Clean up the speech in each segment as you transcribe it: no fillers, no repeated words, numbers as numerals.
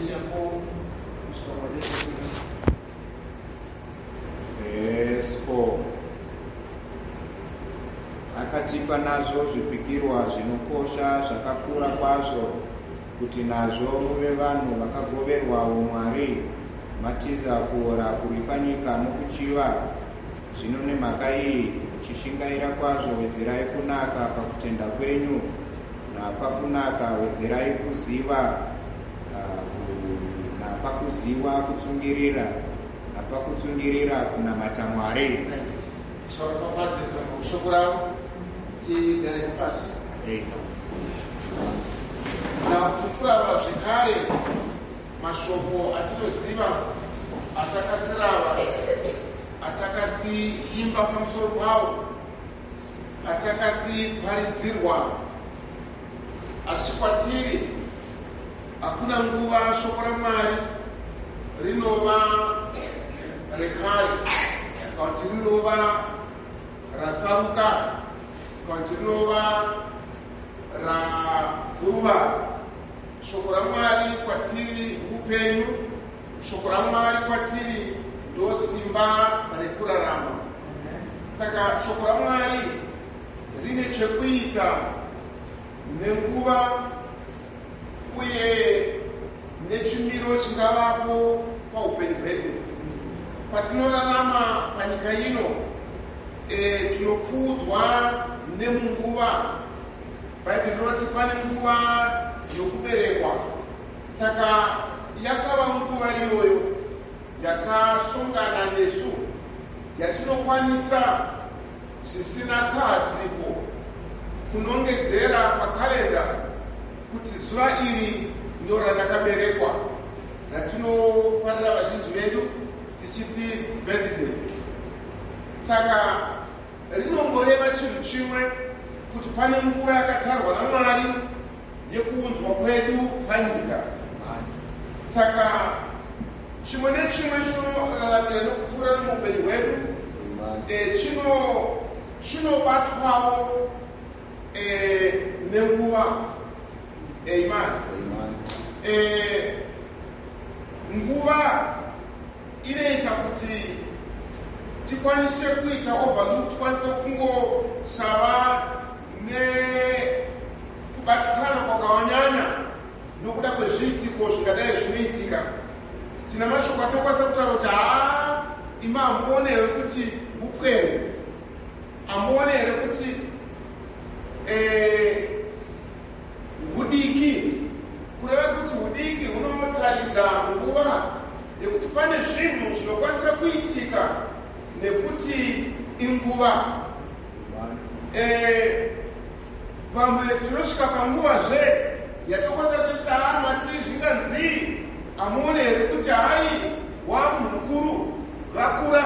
Galatians 4, verse 6. Verse 4. Akatipa nazo zvipikirwa zvinokosha zvakakura kwazvo kuti nazvo muve vanhu vakagoverwawo Mwari, matiza kuora kuri panyika nokuchiva. Zvino nemhaka iyi muchishingaira kwazvo wedzerai kunaka pakutenda kwenyu, napakunaka wedzerai kuziva, napakuziva kutsungirira, napakutsungirira kunamata Mwari. Tukurava zvekare mashoko atinoziva atakasirava, atakasiimba pamusoro pawo, atakasiparidzirwa, asi kwatiri hakuna nguva shoko raMwari rinova rekare, kana kuti rinova rasaruka, kana kuti rinova rabvuruva. Shoko raMwari kwatiri upenyu, shoko raMwari kwatiri ndo simba rekurarama. Saka shoko raMwari rine chekuita nenguva uye nechimiro chingavapo paupenyu hwedu. Patinorarama panyika ino, tinopfuudzwa nemunguva. Bhaibheri rinoti pane nguva yokuberekwa. Saka yakava nguva iyoyo yakasongana nesu, yatinokwanisa zvisina kahadziko kunongedzera pakarenda kuti zuva iri ndo randakaberekwa, ratinofanira vazhinji vedu tichiti birthday. Saka rinongoreva chinhu chimwe, kuti pane nguva yakatarwa naMwari yekuunzwa kwedu panyika. Saka chimwe nechimwe chinoraramira nekupfuura nemuupenyu hwedu chinobatwawo nenguva. Amen. Nguva inoita kuti tikwanise kuita overlook, tikwanise kungosava nekubatikana kwakawanyanya nokuda kwezviitiko zvingadai zvinoitika. Tina mashoko atinokwanisa kutaura kuti ima hamuone here kuti upwere, hamuone here kuti hudiki, kureva kuti hudiki hunotaridza nguva yekuti pane zvinhu zvinokwanisa kuitika nekuti inguva. Vamwe tinosvika panguvazve yatokwanisa kuchiti mati zvinganzii, hamuone here kuti hai wamunhu mukuru vakura.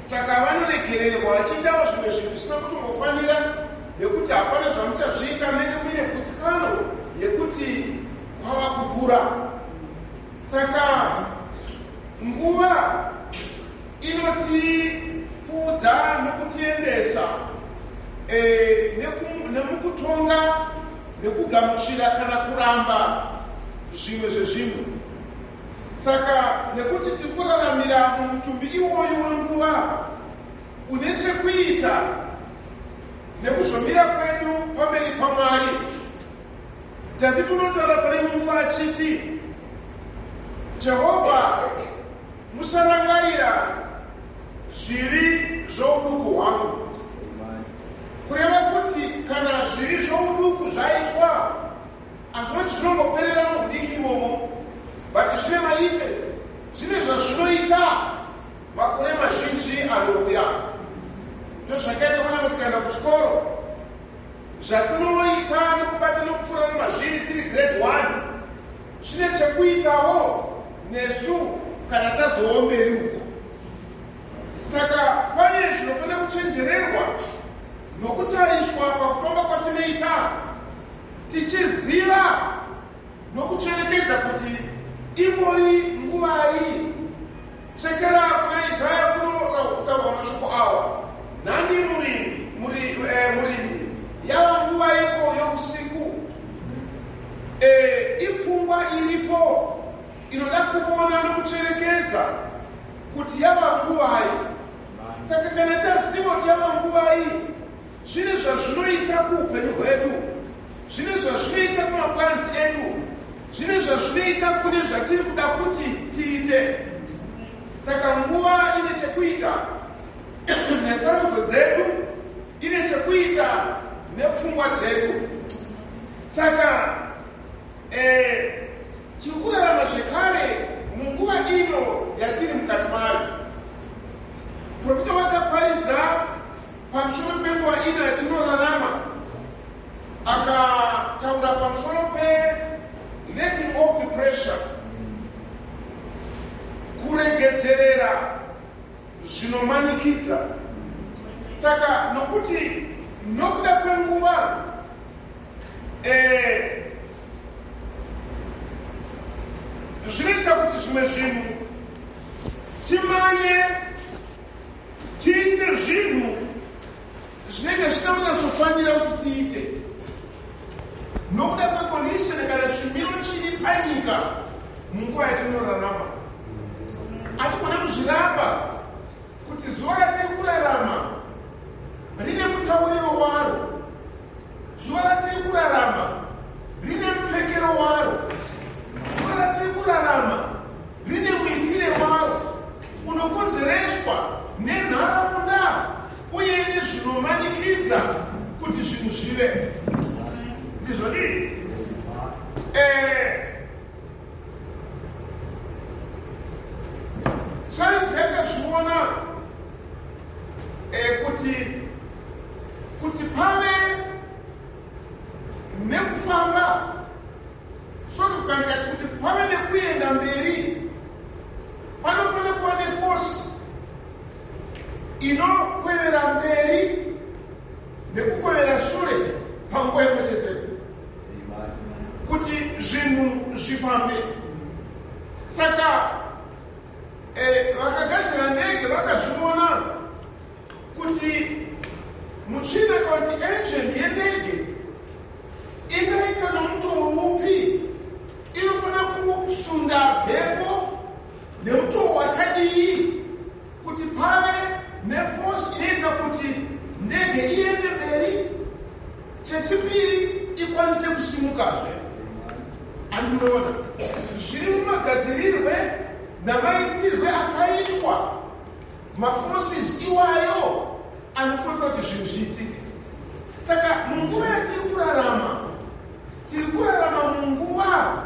Saka vanoregererwa vachiitawo zvimwe zvinhu zvisina kutongofanira, nekuti hapana zvamuchazviita nenge muine gutsikano yekuti kwava kukura. Saka nguva inotipfuudza nokutiendesa nemukutonga nekugamuchira kana kuramba zvimwe zvezvinhu. Saka nekuti tiri kuraramira mumutumbi iwoyo wenguva une chekuita nekuzvomira kwedu pamberi paMwari. Dhavhidhi unotaura pane nguva achiti, Jehovha, musarangarira zvivi zvouduku hwangu. Kureva kuti kana zvivi zvouduku zvaitwa, hazvinoti zvinongoperera muhudiki imomo, but zvine maeffects, zvine zvazvinoita makore mazhinji anouya. Ndozvakaita kana kuti kaenda kuchikoro, zvatinoita nekubata nekupfuura nemazviri tiri grade 1 zvine chekuitawo nesu kana tazowo mberi uko. Saka pane zvinofanira kuchenjererwa nokutarishwa pakufamba kwatinoita, tichiziva nokucherekedza kuti imbori nguvai. Chekera kuna Isaya kunotaurwa mashoko awa, nhandi murindi yava nguva iko yousiku. Ipfungwa iripo kuona nokucherekedza kuti yava nguwai. Saka kana taziva kuti yava nguwai, zvine zvazvinoita kuupenyu hwedu, zvine zvazvinoita kumaplans edu, zvine zvazvinoita kune zvatiri kuda kuti tiite. Saka nguva ine chekuita nesarudzo dzedu, ine chekuita nepfungwa dzedu. Saka tiri kurarama zvekare munguva ino yatiri mukati mayo. Profita wakaparidza pamusoro penguva ino yatinorarama, akataura pamusoro letting off the pressure, kuregedzerera zvinomanikidza. Saka nokuda kwenguva zvinoita kuti zvimwe zvinhu timanye tiite zvinhu zvinenge zvisina kunyatsofanira kuti tiite nokuda kwecondition kana chimiro chiri panyika munguva yatinorarama. Hatigone kuzviramba kuti zuva ratiri kurarama rine mutauriro waro, zuva ratiri kurarama rine mupfekero waro, zuva ratiri kurarama rine muitire waro unokonzereswa nenharaunda uye nezvinomanikidza kuti zvinhu zvive. Ndizvodii? Sainzi yakazviona kuti pave nekufamba, kuti pave nekuenda mberi, panofanira kuva neforce inokwevera mberi nekukwevera shure panguva imwe chete kuti zvinhu zvifambe. Saka vakagadzira ndege vakazviona kuti muchina kuti engine yendege ingaita nomutoro upi, inofanira kusunda mhepo dzemutoro wakadii kuti pave neforce inoita kuti ndege iende mberi, chechipiri ikwanise kusimukazve. Andi munoona zviri mumagadzirirwe namaitirwe akaitwa maforces iwayo anokonza kuti zvinhu zviitike. Saka munguva yatiri kurarama, tiri kurarama munguva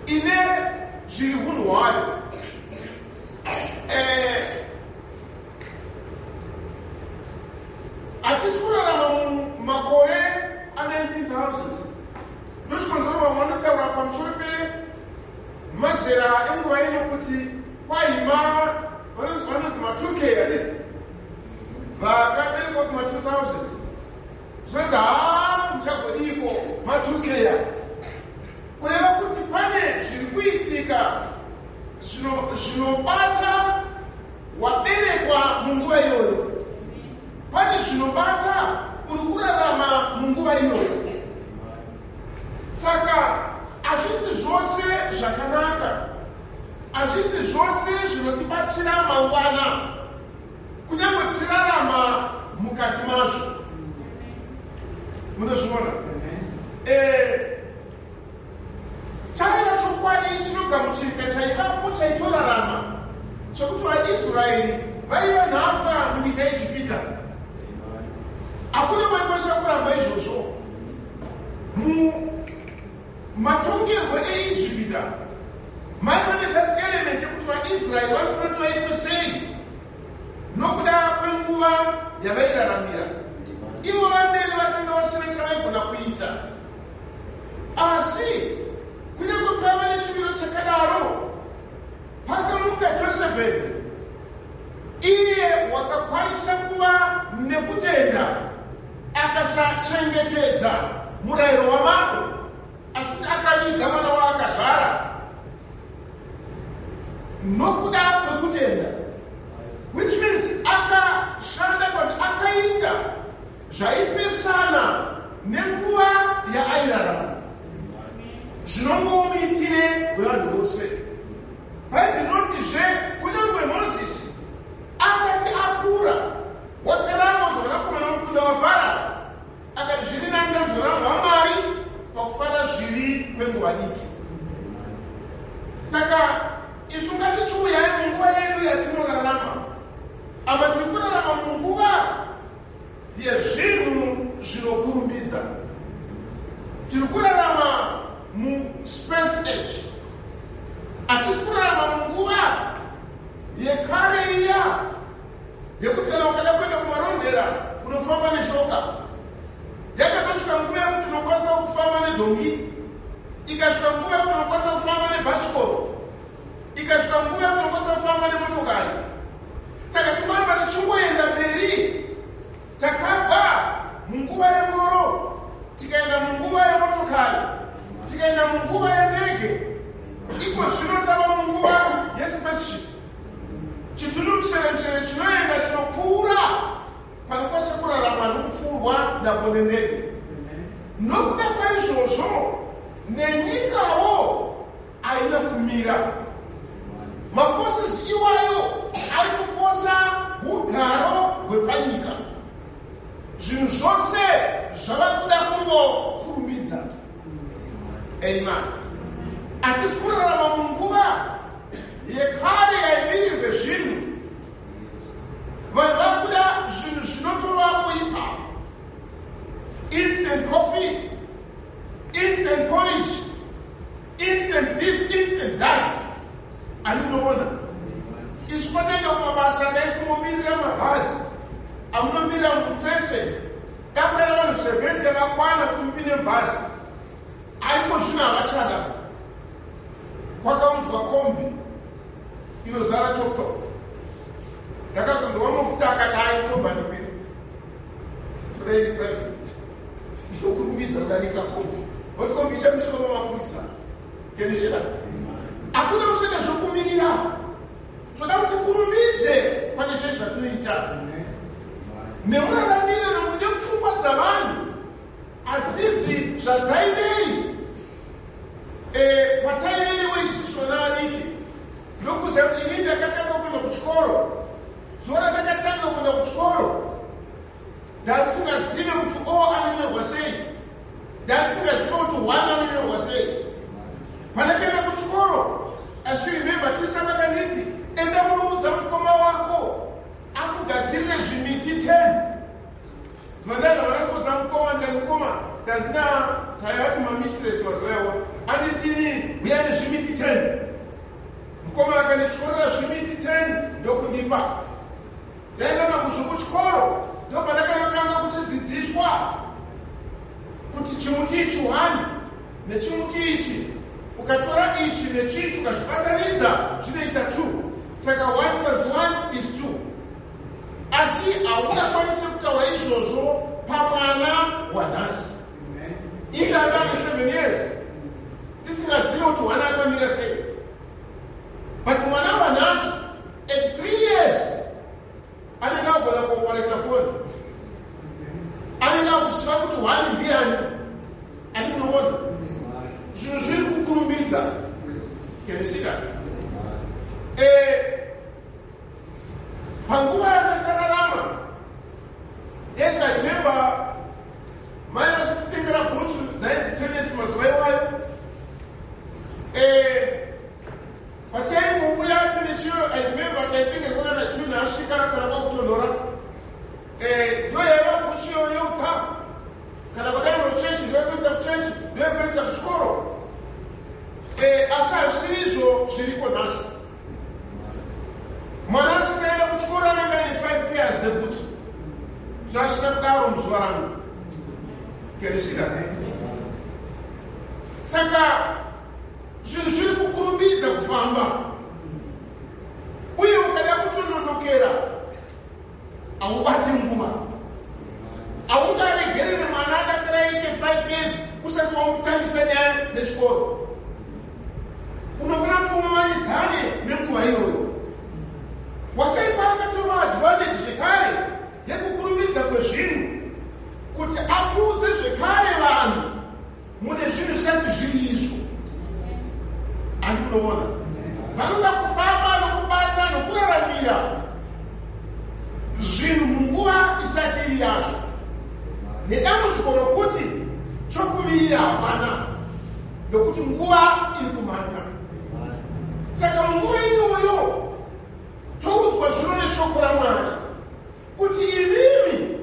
ine zviri hunhu hwayo. Hatisi kurarama mumakore a19,000. Ndochikonzero vamwe vanotaura pamusoro pemazera enguva ino kuti kwaima vanonzi ma2K adeti vakaberekwa kuma2000 zvinonzi muchagodiko ma2K kureva kuti pane zviri kuitika zvinobata waberekwa munguva iyoyo, pane zvinobata uri kurarama munguva iyoyo. Saka hazvisi zvose zvakanaka, hazvisi zvose zvinotibatsira mangwana kunyange tichirarama mukati mazvo. Munozviona? Chaiva chokwadi chinogamuchirika chaivapo chaitorarama chokuti vaIsraeri vaiva nhapwa munyika yeJupita. Hakuna waikosha kuramba izvozvo. Matongerwo eIjipita maiva ne-that element yekuti vaIsraeri vanofanira kuti vaitwe sei nokuda kwenguva yavairaramira. Ivo vamene vakanga vasina chavaigona kuita, asi kunyange pava nechimiro chakadaro pakamuka Josepheti, iye wakakwanisa kuva nekutenda akasachengetedza murayiro wamambo, asi kuti akaviga mwana waakazvara nokuda kwekutenda, which means akashanda kuti akaita zvaipesana nenguva yaairarama. zvinongomuitire wevanhu vose. Bhaibheri rinotizve kunyangwe Mozisi akati akura wakaramba zvavanakomana mukunda waFarao, akati zviri nani tanzwa vanhu vaMwari pakufara zvivi kwenguva diki. Saka isu ngatichiuyai munguva yedu yatinorarama. Apa tiri kurarama munguva yezvinhu zvinokurumbidza. Tiri kurarama mu-space age. Hatisi kurarama munguva yekare iya yekuti kana ukada kuenda kumarondera unofamba neshoka. Yakazosvika nguva yekuti unokwanisa kufamba nedhongi, ikasvika nguva yekuti unokwanisa kufamba nebhasikoro, ikasvika nguva yekuti unokwanisa kufamba nemotokari. Saka tinoamba tichingoenda mberi. Takabva munguva yengoro tikaenda munguva yemotokari, tikaenda munguva yendege, iko zvino tava munguva yespaceship. Chitunumusere chinoenda chinopfuura panokwanisa kurarama nokupfuurwa napo nendege. Nokuda kwaizvozvo nenyikawo haina kumira. Maforces iwayo ari kufosa ugaro hwepanyika. Zvinhu zvose zvava kuda kungokurumbidza. Amen. Hatisi kurarama munguva yekare yaimirirwe zvinhu. Vanhu vari kuda zvinhu zvinotovapo ipapo. Instant coffee, instant porridge, instant this, instant that. Ani munoona isu pataenda kumabasa kaisimomirira mabhazi amunomirira mutsetse dakana vanhu 70 vakwana kuti mupinde mubhazi aiko zvino havachada. Kwakaunzwa kombi inozara chokto. Ndakazonzwa mafuta akati aikomba ndipiri today in private inokurumbidza kudarika kombi. Kuti kombi ichamushikoma mapurisa kenishida hakuna kuchena zvokumirira. Toda kuti kurumbidze pane zvese zvatinoita. Nemuraramiro nemupfungwa dzavanhu hadzisi zvadzaiveri pataiveriwo isisu vana vadiki. Ndokuti kuti inini ndakatanga kuenda kuchikoro, zuva randakatanga kuenda kuchikoro ndasingazive kuti o anonyorwa sei, ndasingazive kuti one anonyorwa sei. Pandakaenda kuchikoro, as you remember, teacher vakanditi enda unoudza mukoma wako akugadzirire zvimiti 10. Vandana vanakodza mukoma ndikati mukoma ndanzina tayati mamistress mazuva iwo anditini uya nezvimiti 10. Mukoma akandichikorera zvimiti 10 ndokundipa. Ndaenda kuzvokuchikoro ndopandakanotanga kuchidzidziswa kuti chimuti ichi 1 nechimuti ichi ukatora ichi nechichi ukazvibatanidza zvinoita 2. Saka 1 plus 1 is 2. Asi haungakwanisi kutaura izvozvo pamwana wanhasi. Iye andane 7 years tisingazivi kuti mwana akamira sei. But mwana wanhasi at 3 years anenge agona kuopereta foni, anenge akuziva kuti 1 ndiani. Andinoona zvinhu zviri kukurumbidza. Can you see that? Panguva yatakararama, yes, I remember mai vachititengera bhutsu dzaidzi tenesi mazuva iwayo. Pataingouya tenesiyo, I remember taitengerwa kana June asvika kana kwakutonhora. Ndoyaiva bhutsu yoyeuka kana kudai muchechi ndoyekuendesa kuchechi ndoyekuendesa kuchikoro. Asi hazvisiri izvo zviriko nhasi. Mwana asikaenda kuchikoro anenge aine 5 pairs dzebhutsu. Zvasvika kudaro muzuva rangu. Kenisika. Saka zvinhu zviri kukurumbidza kufamba. Uye ukada kutondonokera haubati nguva. Haungaregerere mwana adakara aite 5 years usati wamutangisa nyaya dzechikoro. Unofanira kuti umanidzane nenguva iyoyo. Wakaipa akatora advantage zvekare yekukurumbidza kwezvinhu kuti apfudze zvekare vanhu mune zvinhu zvisati zviri izvo. munoona vanoda kufamba nokubata nokuraramira zvinhu munguva isati iri yazvo nedambudziko rokuti chokumirira hapana nokuti nguva iri kumhanya. Saka munguva iyoyo toudzwa zvino neshoko raMwari kuti imimi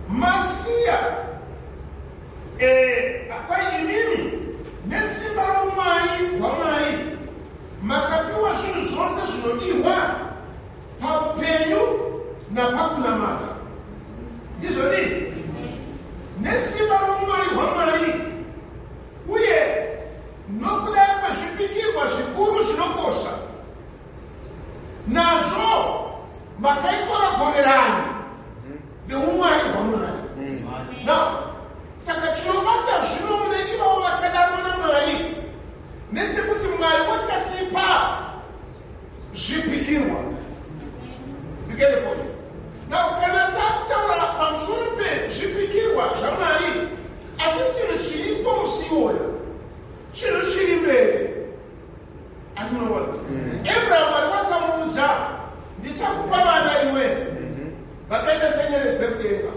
masiya imimi nesimba raumai hwamai makapiwa zvinhu zvose zvinodiwa paupenyu napakunamata. Ndizvo nini? Nesimba raumai hwamai uye nokuda kwezvipikirwa zvikuru zvinokosha nazvo makaikoragoverani veumwari hwamwari. Saka chinobata zvino mune ivavo vakadaro naMwari ndechekuti Mwari wakatipa zvipikirwa. You get the point? Now, kana takutaura pamusoro pezvipikirwa zvaMwari hatisi chinhu chiripo musi iwoyo, chinhu chiri mberi. Andinoona Abraham Mwari vakamuudza ndichakupa vana iwe vakaita senyeredzi dzekudenga.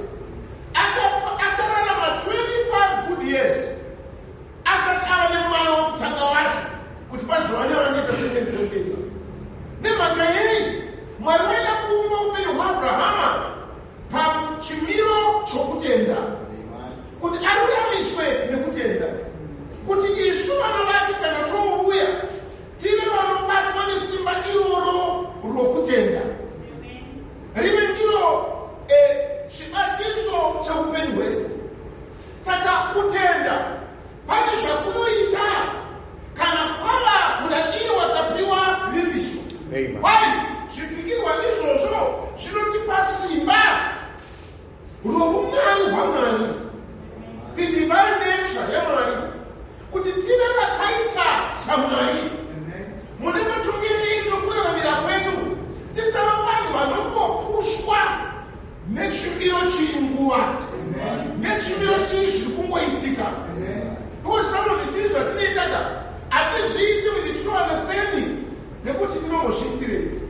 Akararama 25 good years asati ava nemwana wokutanga wacho kuti pazova nevanoita senyeredzi dzekudenga. Nemhaka yei Mwari vaida kuumba upenyu hwaAbrahama pachimiro chokutenda, kuti aruramiswe nekutenda, kuti isu vana vake kana touya tive vanobatwa nesimba iroro rokutenda. Rive ndiro chibatiso cheupenyu hwedu. Saka kutenda pane zvakunoita kana kwava muda iye wakapiwa vimbiso. Kwai zvipikirwa izvozvo zvinotipa simba roumwari hwaMwari, the divine nature yaMwari, kuti tive vakaita saMwari mune matongeri nokuraramira kwedu. Tisava vanhu vanongopushwa nechimiro chiri nguva, nechimiro chiri zviri kungoitika. Because some of the things zvatinoitaga hatizviiti with the true understanding nekuti tinombozviitirei,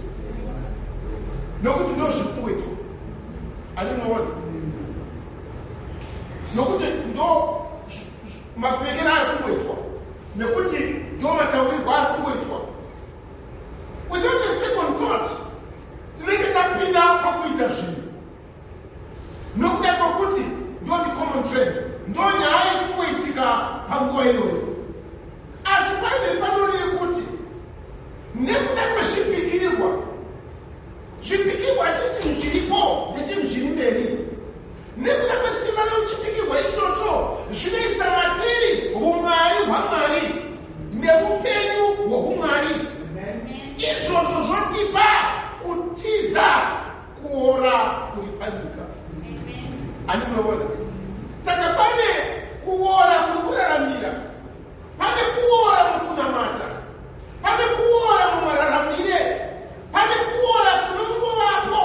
nokuti ndo zviri kungoitwa. Andinoona nokuti ndo mapfekero ari kungoitwa, nekuti ndo mataurirwo ari kungoitwa. Without a second thought tinenge tapinda pakuita zvinhu nokuda kwokuti ndo the common trend, ndo nyaya iri kungoitika panguva iyoyo. Asi Bhaibheri panoriri kuti nekuda kwezvipikirwa, zvipikirwa hatisi chinhu chiripo ndechinhu chiri mberi. Nekuda kwesimba reuchipikirwa ichocho zvinoisa matiri umwari hwaMwari neupenyu hwoumwari. Izvozvo zvotipa kutiza kuora kuri panyika. Andinoona saka pane kuora kuri kuraramira, pane kuora mukunamata, pane kuora mumararamire, pane kuora kunongovapo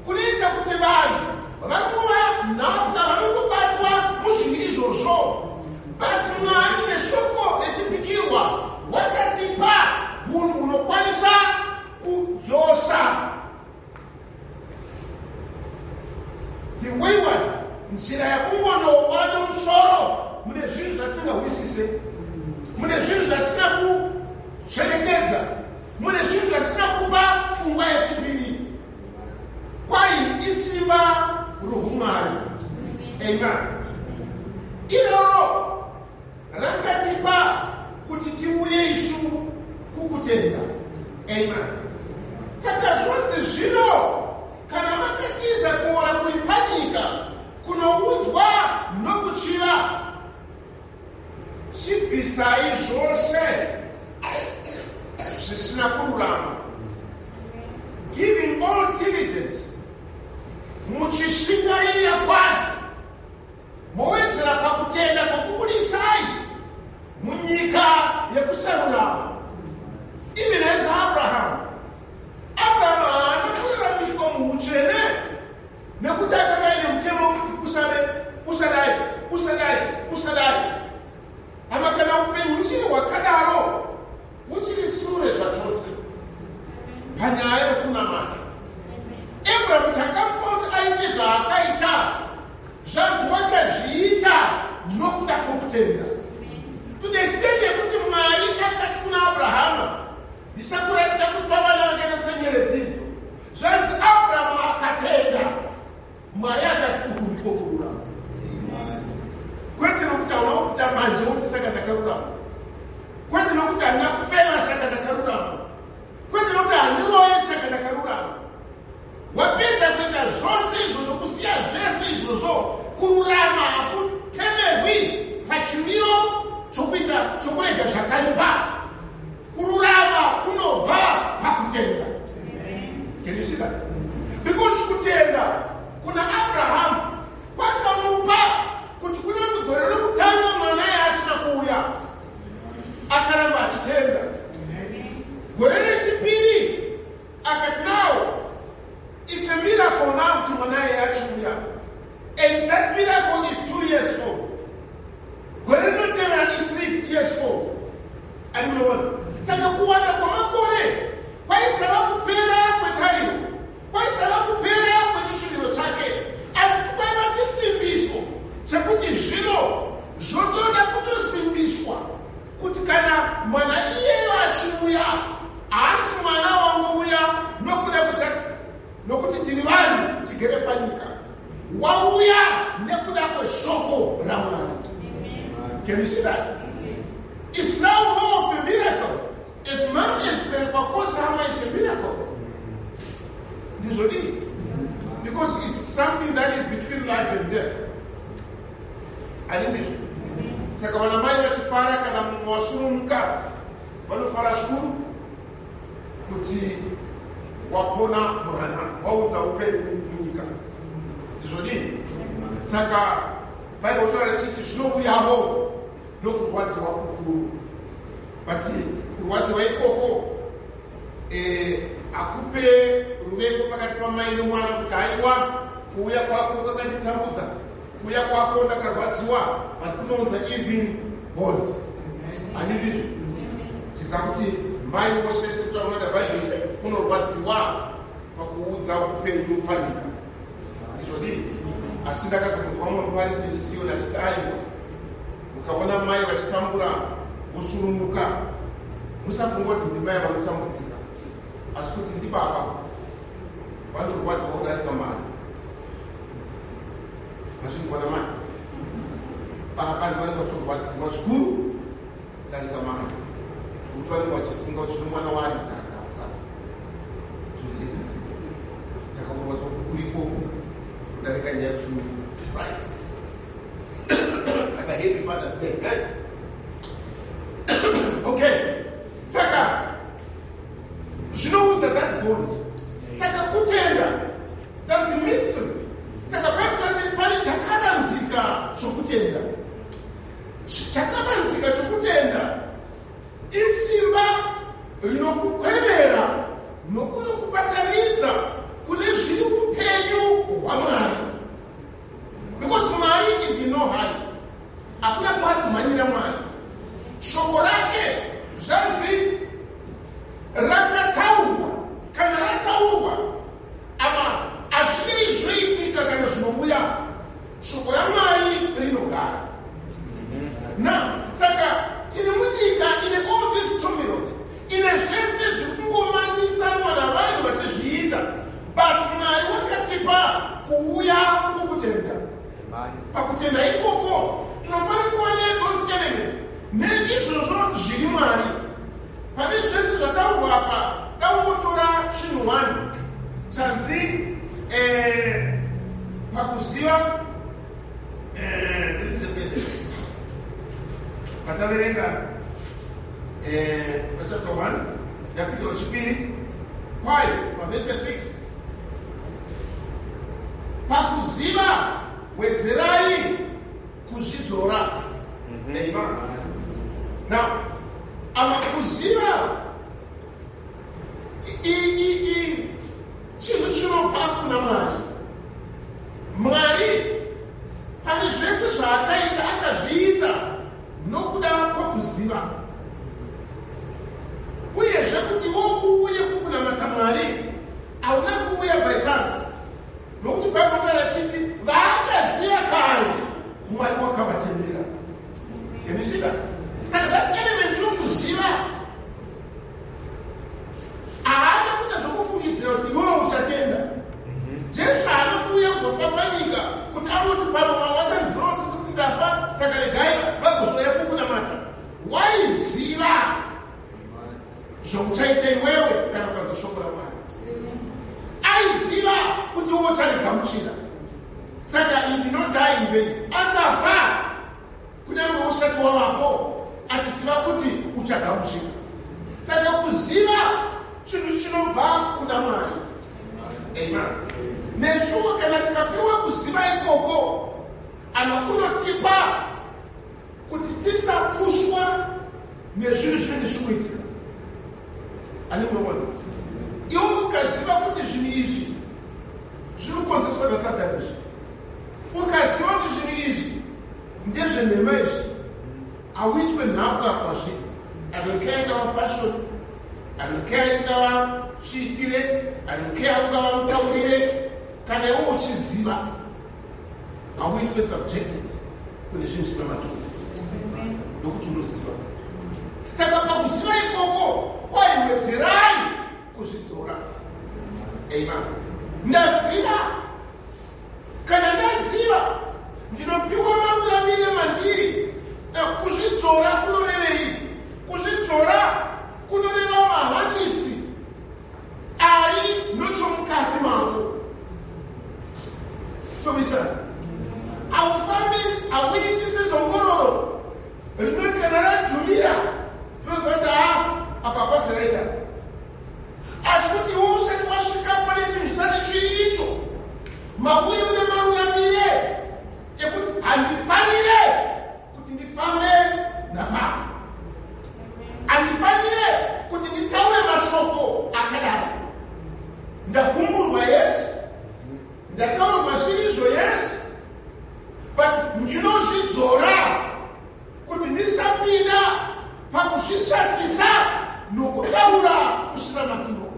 kunoita kuti vanhu vanongova nhapwa, vanongobatwa muzvinhu izvozvo. But Mwari neshoko nechipikirwa wakatipa munhu unokwanisa kudzosa the wayward, nzira yakungonowa nomusoro mune zvinhu zvatisingahwisise, mune zvinhu zvatisina kucherekedza, mune zvinhu zvatisina kupa pfungwa yechipiri. Kwai isimba roumwari. Amen. Iroro rakatipa kuti tiuye isu kukutenda. Amen. Saka zvonzi zvino kana makatiza kuora kuri panyika kunoudzwa nokuchiva, chibvisai zvose zvisina kururama, giving all diligence, muchishingaira kwazvo, mowedzera pakutenda kwokubudisai munyika yekusarurama. Even as Abraham haana kuraramiswa muutsvene nekuti akanga aine mutemo kuti usadai. Hama kana upenyu huchiri hwakadaro panyaya yokunamata. Abraham chakamupoti aite zvaakaita zvanzi wakazviita nokuda kwokutenda. To the extent yekuti Mwari akati kuna Abrahama, ndichakuratidza kuti pavana vakaita senyeredzidzo. Zvanzi Abrahama akatenda, Mwari akati uku ndiko kururama. Kwete nokuti hauna kupita manje uti saka ndakarurama. Kwete nokuti handina kufema saka ndakarurama. Kwete nokuti handiroye saka ndakarurama. Wapedza kuita zvose izvozvo, kusiya zvese izvozvo, kururama hakutemerwi pachimiro chokuita chokurega zvakaipa. Kururama kunobva pakutenda. Can you see that? Because kutenda kuna Abraham kwakamupa kuti kunyange gore rokutanga mwana asina kuuya akaramba achitenda. Gore rechipiri akati now it's a miracle now kuti mwana achiuya, and that miracle is 2 years old. Gore rinotevera is 3 years old. Andinoona saka kuwanda kwamakore kwaisava kupera kwetariro, kwaisava kupera kwechishuviro chake, asi kwaiva chisimbiso chekuti zvino zvotoda kutosimbiswa kuti kana mwana iyeyo achiuya haasi mwana wangouya nokuti tiri vanhu tigere panyika, wauya nekuda kweshoko raMwari. Can you see that? It's now more of a miracle. As much as Pentecost is a miracle. Because it's something that is between life and death. And in saka vanamai vachifara kana munhu wasurumuka vanofara zvikuru kuti wapona mwana waudza upenyu munyika. Ndizvodini? Saka Bible taura chiti zvinouyawo nokurwadziwa kukuru. But kurwadziwa ikoko akupe ruvengo pakati pamai nomwana kuti aiwa kuuya kwako kwakanditambudza, kuuya kwako ndakarwadziwa, but kunounza even bond. Handizvo? Tiziva kuti mai wose sekutoanoda Bhaibheri unorwadziwa pakuudza upenyu panyika. Ndizvodini? Asi ndakazobvunzwa munhu pari kuchisiona achiti aiwa ukaona mai vachitambura vosurumuka, musafunga kuti ndimai vanotambudzika, asi kuti ndibaba vanorwadziwa kudarika mai. Mazvinogona mai baba ndivanenge vachitorwadziwa zvikuru kudarika mai, kuti vanenge vachifunga kuti zvino mwana waaridza akafa zvinosaita sei. Saka kurwadziwa kukuru ikoko kudarika nyaya yekusununguka. Right? Saka happy Father's Day, right? Okay. Saka zvinoudza that bond. Saka kutenda, that's the mystery. Saka Bible pane chakavanzika chokutenda. Chakavanzika chokutenda isimba rinokukwevera nokunokubatanidza kune zviri upenyu hwaMwari. Because Mwari is in no hurry. Hakuna pari kumhanyira Mwari. Shoko rake zvanzi rakataurwa, kana rataurwa, ama hazvidei zvinoitika kana zvinouya, shoko raMwari rinogara. Now, saka tiri munyika ine all this tumult, ine zvese zviri kungomanyisa mwana vanhu vachizviita, but Mwari wakatipa kuuya kukutenda. Pakutenda ikoko tunofanira kuva those elements neizvozvo zviri Mwari. Pane zvese zvataurwa apa, daungotora chinhu 1 chanzi pakuziva pataverenga chapter 1 kapitolo chipiri kwayo pavhesi 6, pakuziva wedzerai kuzvidzora. Amen. Now, amakuziva chinhu chinopa kuna Mwari. Mwari pane zvese zvaakaita akazviita nokuda kwokuziva, uyezve kuti wokuuye kukunamata Mwari hauna kuuya by chance. Nokuti Bible rachiti vakaziva kare Mwari wakavatendera. Yemisika. Saka that element yokuziva haana kuita zvokufungidzira kuti iwewe uchatenda. Jesu haana kuuya kuzofamba nyika kuti anoti baba mama vachanzwira kuti tisi kuti ndafa saka regai vagozoya kukunamata. Waiziva zvokuchaita iwewe kana ukanzwa shoko raMwari. Aiziva kuti iwe ucharigamuchira. Saka he did not die in vain. Akafa kunyange usati wavapo achiziva kuti uchagamuchira. Saka kuziva chinhu chinobva kuna Mwari. Amen. Nesuwo kana tikapiwa kuziva ikoko anokunotipa kuti tisapushwa nezvinhu zvinenge zvikuitika. Ani munoona iwe ukaziva kuti zvinhu izvi zvinokonzeswa naSatani izvi, ukaziva kuti zvinhu izvi ndezvenhema izvi, hauitwe nhapwa kwazviri. Anokea ingava fashion, anokea ingava chiitire, anokea ungava mutaurire, kana iwe uchiziva hauitwe subjected kune zvinhu zvisina maturo nokuti unoziva. Saka pakuziva ikoko kwaimwedzerai kuzvidzora. Amen. Ndaziva kana ndaziva ndinopiwa maruramire mandiri. Kuzvidzora kunorevei? Kuzvidzora kunoreva mahanisi ari nechomukati mako. Tomisa aufambi hauiti sezongororo rinoti kana radhumira rinozoti apa pasireta. Asi kuti iwe usati wasvika pane chinhu chisati chiri icho, mauye mune maruramire ekuti handifanire kuti ndifambe napapa, handifanire kuti nditaure mashoko akadaro. Ndagumburwa Yesu, ndataurwa zvirizvo Yesu, but ndinozvidzora kuti ndisapinda pakuzvishatisa nokutaura kusina maturo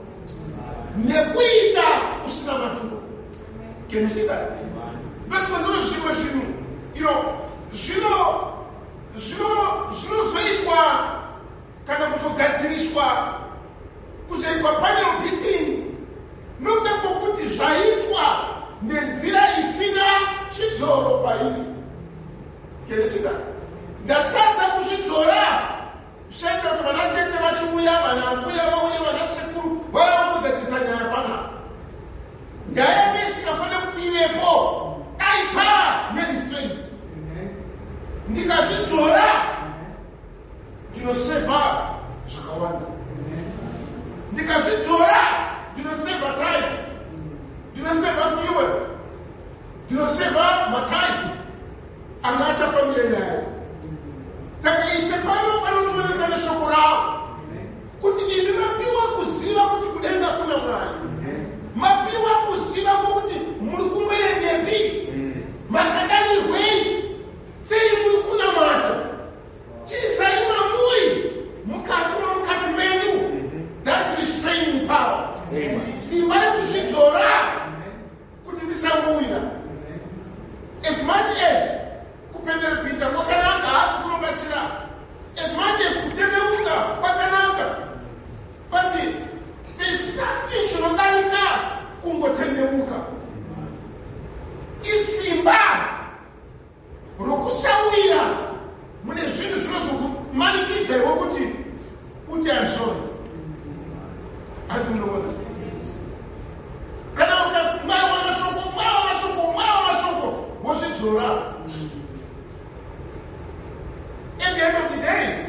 nekuita kusina maturo. Kenisika ndotikonzero zvimwe zvinhu zvinozoitwa kana kuzogadzirishwa kuzoitwa panel beating nokuda kwokuti zvaitwa nenzira isina chidzoro pairi. Kenisika ndatadza kuzvidzora zvichaita kuti vanatete vachiuya, vanambuya vauye, vanasekuru vauya kuzogadzisa nyaya panapa. Nyaya ndeisikafanira kuti ivepo aipa nerestraint. Ndikazvidzora ndinosevha zvakawanda. Ndikazvidzora ndinosevha time, ndinosevha fuel, ndinosevha matime anga achafambire nyaya. Saka Ishe pano anotionesa neshoko rawo kuti imi mapiwa kuziva kuti kudenga kuna Mwari, mapiwa kuziva kuti muri kumwerendepi, makadanirwei, sei muri kunamata, chiisai mamuri mukati menyu, that restraining power. Simba rekuzvidzora kuti ndisangowira. As much as kupendera pita kwakanaka kunobatsira, as much as kutendeuka kwakanaka, but there's something chinodarika kungotendeuka. Isimba rokusawira mune zvinhu zvinozokumanikidzaiwa kuti I'm sorry. Hati munoona kana ukamwawa mashoko wozvidzora. At the end of the day,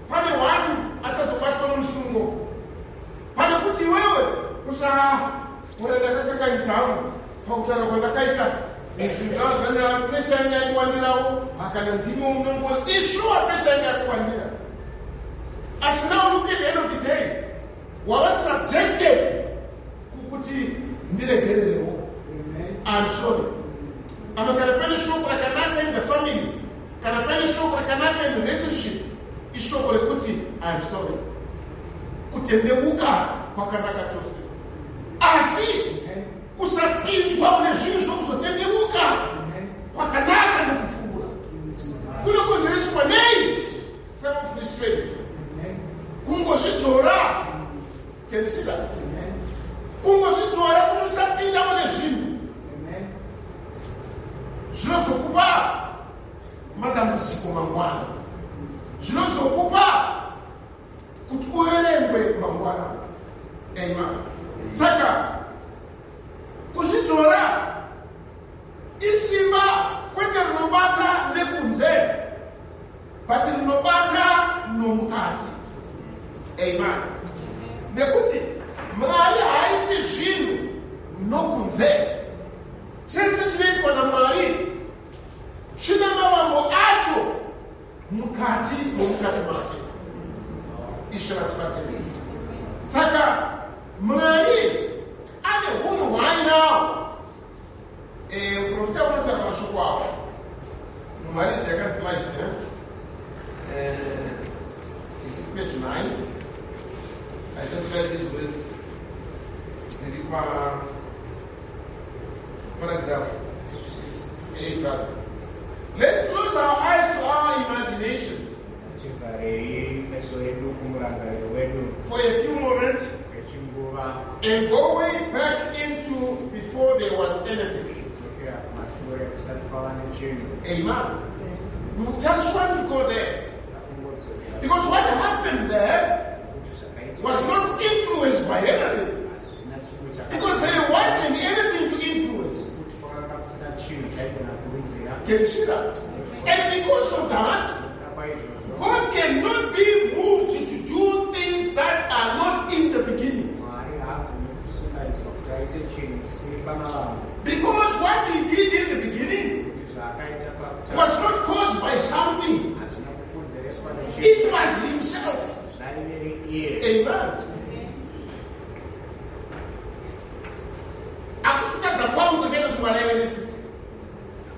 pane one achazobatwa nomusungo. Pane kuti iwewe ndakakanganisa hangu pakutaura kwandakaita zvazvanya presha yangu yakuwandirawo, kana ndimi unongona ishuwa presha yangu yakuwandira. Asi now look at the end of the day, wava subjected kukuti ndiregererewo. I'm sorry. Kana pane shoko rakanaka in the family, kana pane shoko rakanaka in relationship, ishoko rekuti I'm sorry. Kutendeuka kwakanaka chose. Asi kusapinzwa kune zvinhu zvokuzotendeuka kwakanaka nokufura kunokonzereswa nei? Self restraint. Kungozvidzora. Can you see that? Kungozvidzora kuti usapinda mune zvinhu zvinozokupa madambudziko mangwana, zvinozokupa kuti uverengwe mangwana. Amen. Saka kuzvidzora isimba kwete rinobata nekunze, but rinobata nomukati. Amen. Nekuti Mwari haiti zvinhu nokunze. Chese chinoitwa naMwari chine mavambo acho mukati momukati make. Ishe vatibatsire. Saka Mwari ane hunhu hwainawo. Muprofita unotaura mashoko awo mumari yakanzi life, page 9. I just read these words. Paragraph 56. Hey, brother. Let's close our eyes to our imaginations for a few moments and go way back into before there was anything. Amen. We just want to go there. Because what happened there was not influenced by anything. Because there wasn't anything to influence. Can you see that? And because of that, God cannot be moved to do things that are not in the beginning. Because what he did in the beginning was not caused by something. It was himself. Amen. Akusukadza kwangu zvakaita kuti Mwari ave netsitsi.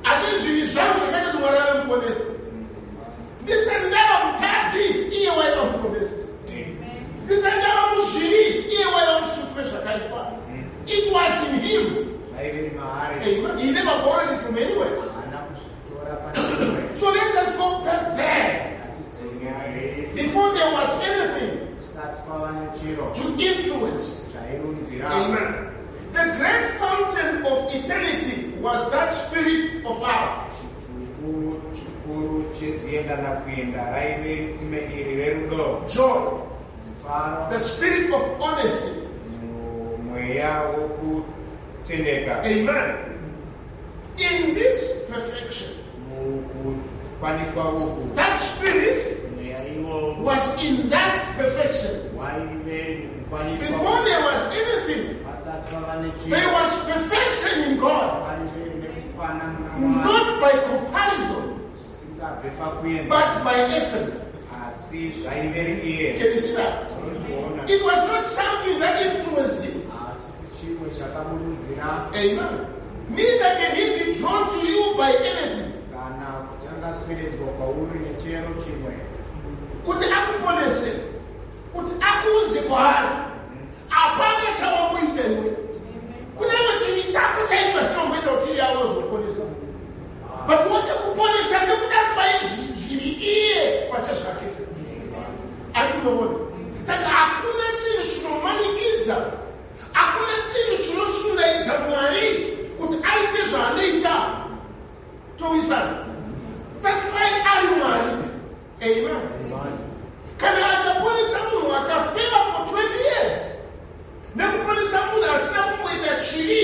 Asi zvinhu zvangu zvakaita kuti Mwari ave muponesi. Ndisati ndava mutadzi iye waiva muponesi. Ndisati ndava muzviri iye waiva musuku wezvakaipa. It was in him. Amen. He never borrowed it from anywhere. So let's just go back there. Before there was anything to influence. Amen. The great fountain of eternity was that spirit of love. Joy. The spirit of honesty. Amen. In this perfection, that spirit was in that perfection. Before there was anything, there was perfection in God. Not by comparison, but by essence. Can you see that? It was not something that influenced him. Amen. Neither can he be drawn to you by anything. Kuti akuponese, kuti akuunze kwaari, apana chawamuita iwe. Kunyange chinhu chako chaicho chinomuita kuti iye azoponesa. But wode kuponesa nekuda kwaizviri iye pachazvake. Atinoona. Saka hakuna chinhu chinomanikidza, hakuna chinhu chinoshungaidza Mwari kuti aite zvaanoita towisana. That's why ari Mwari. Amen. Kana akaponesa munhu akafeva for 20 years. Nekuponesa munhu asina kumboita chivi,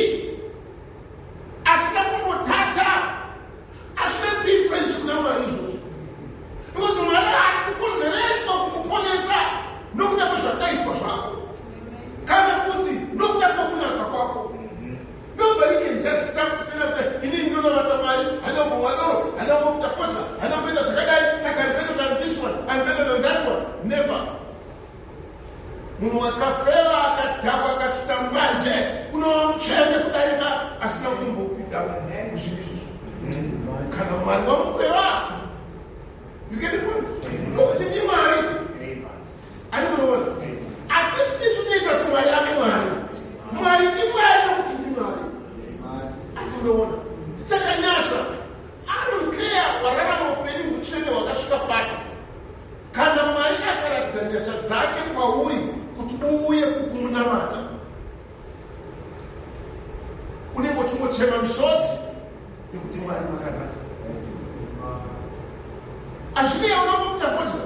asina kumbothatha, asina difference kuna Mwari izvozvo. Because Mwari haasi kukonzereswa kumuponesa nokuda kwezvakaipa zvako, kana kuti nokuda kwokunaka kwako. Nobody can just stand up and say, "Ini ndinonamata Mwari, handina kumwadoro, handina kumutafuta, handina kuita zvakadai, saka I'm better than this one, I'm better than that one." Never. Munhu akafeva akadhakwa akachita mbanje, kunowa mutsvene kudarika asina kumbopinda muzvinhu izvozvo. Kana Mwari wamukweva, you get the point? Nokuti ndiMwari. Ani munoona? Hatisi zvinoita kuti Mwari ave Mwari. Mwari ndi Mwari nokuti ndi Mwari. Atinoona. Saka nyasha. I don't care wararama upenyu kuchene wakasvika pake. Kana Mwari akaratidza nyasha dzake kwauri kuti uuye kukumunamata. Unenge uchingochema misodzi nekuti Mwari makanaka. Azvineona mutafodya.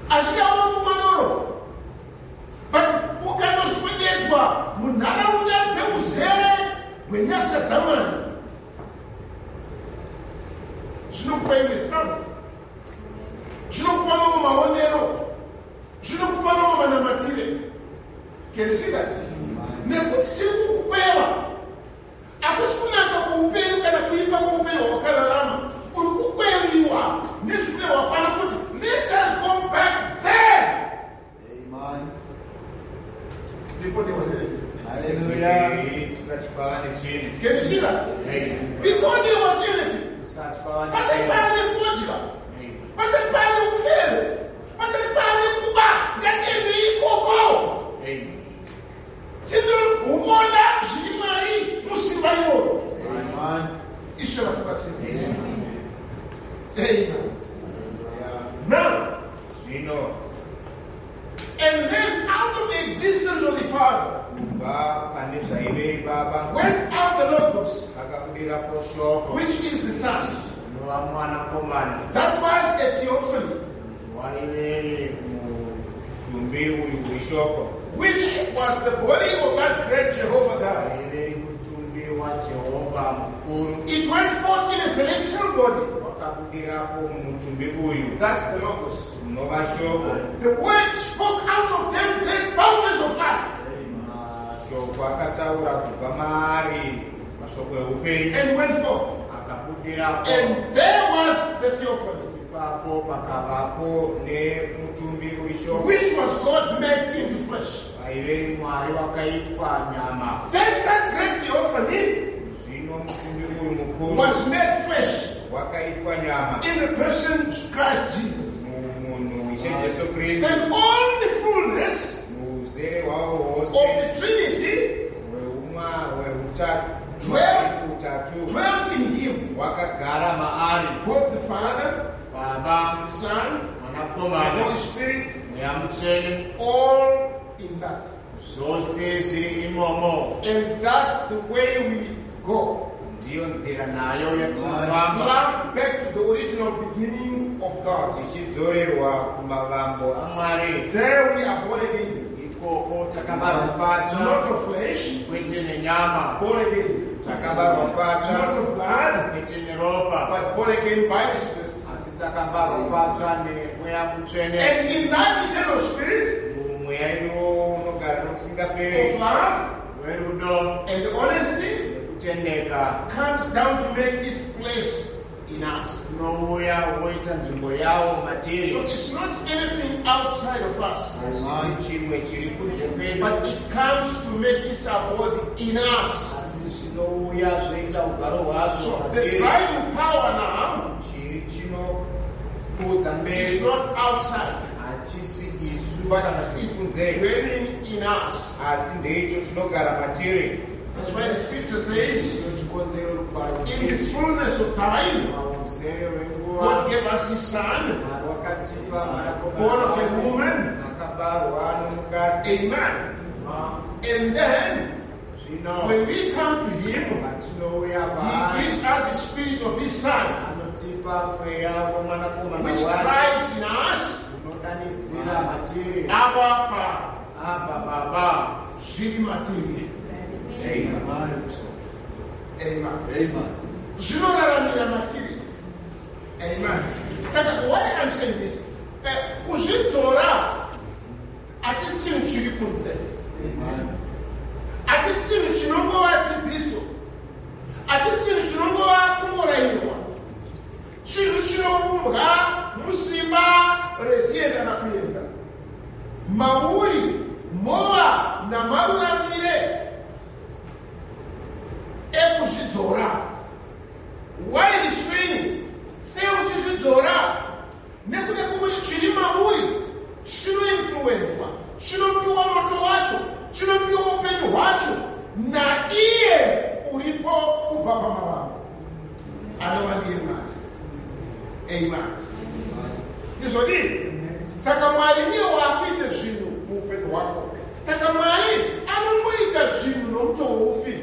Azvineona mumadoro. But ukanoswededzwa munharaunda dzeuzere hwenyasha dzaMwari. Zvinokupa imwe stance. Zvinokupa mamwe maonero. Zvinokupa mamwe manamatire. Can you see that? Nekuti tiri kukweva. Akusi kunaka kweupenyu kana kuipa kweupenyu hwawakararama. Uri kukweviwa nezvinewa pana kuti let's just go back there. Amen. Before there was anything. Hallelujah. Can you see that? Before there was anything. Pasal pane fodya. Pasal pane ufere. Pasal pane kuba. Ngatende ikoko. Sino ubona zvimari musimba iworo. Amen. Ishe vatibatsire. Amen. Now, and then out of the existence of the Father went out the Logos, which is the Son. That was a theophany, which was the body of that great Jehovah God. It went forth in a celestial body. That's the Logos. The word spoke out of them great fountains of life. And went forth. And there was the theophany, which was God made into flesh. Then that great theophany was made flesh in the person Christ Jesus. Then all the fullness of the Trinity dwelt in him. Both the Father, the Son, the Holy Spirit, all in that. And that's the way we go. Back to the original beginning of God. There we are born again. Not of flesh, born again. Not of blood, but born again by the Spirit. And in that eternal Spirit of love and honesty comes down to make its place in us. So it's not anything outside of us, but it comes to make its abode in us. So the driving power now is not outside, but it's dwelling in us. That's why the scripture says, in the fullness of time, God gave us His Son, born of a woman. Amen. And then, when we come to Him, He gives us the Spirit of His Son, which cries in us, Abba, Father. Shirimatiri. Amen. Amen. Amen. Second, why I'm saying this? Kujitora atisim chirikunze. Atisim chinongo atiziso. Atisim chinongo akumoraiwa. Chinu chinobumbwa musimba rezienda na kuyenda. Mauri moa na maruramire ekuchidzora. Why is swing? Sei uchichidzora. Nekuda kuti chiri mauri chino influencwa. Chinopiwa moto wacho chinopiwa upenyu hwacho naiye uripo kubva pamavango anova ndiye Mwari. Amen. Ndizvodii? Saka Mwari ndiye wakuita zvinhu muupenyu hwako. Saka Mwari anongoita zvinhu nomutoo upi?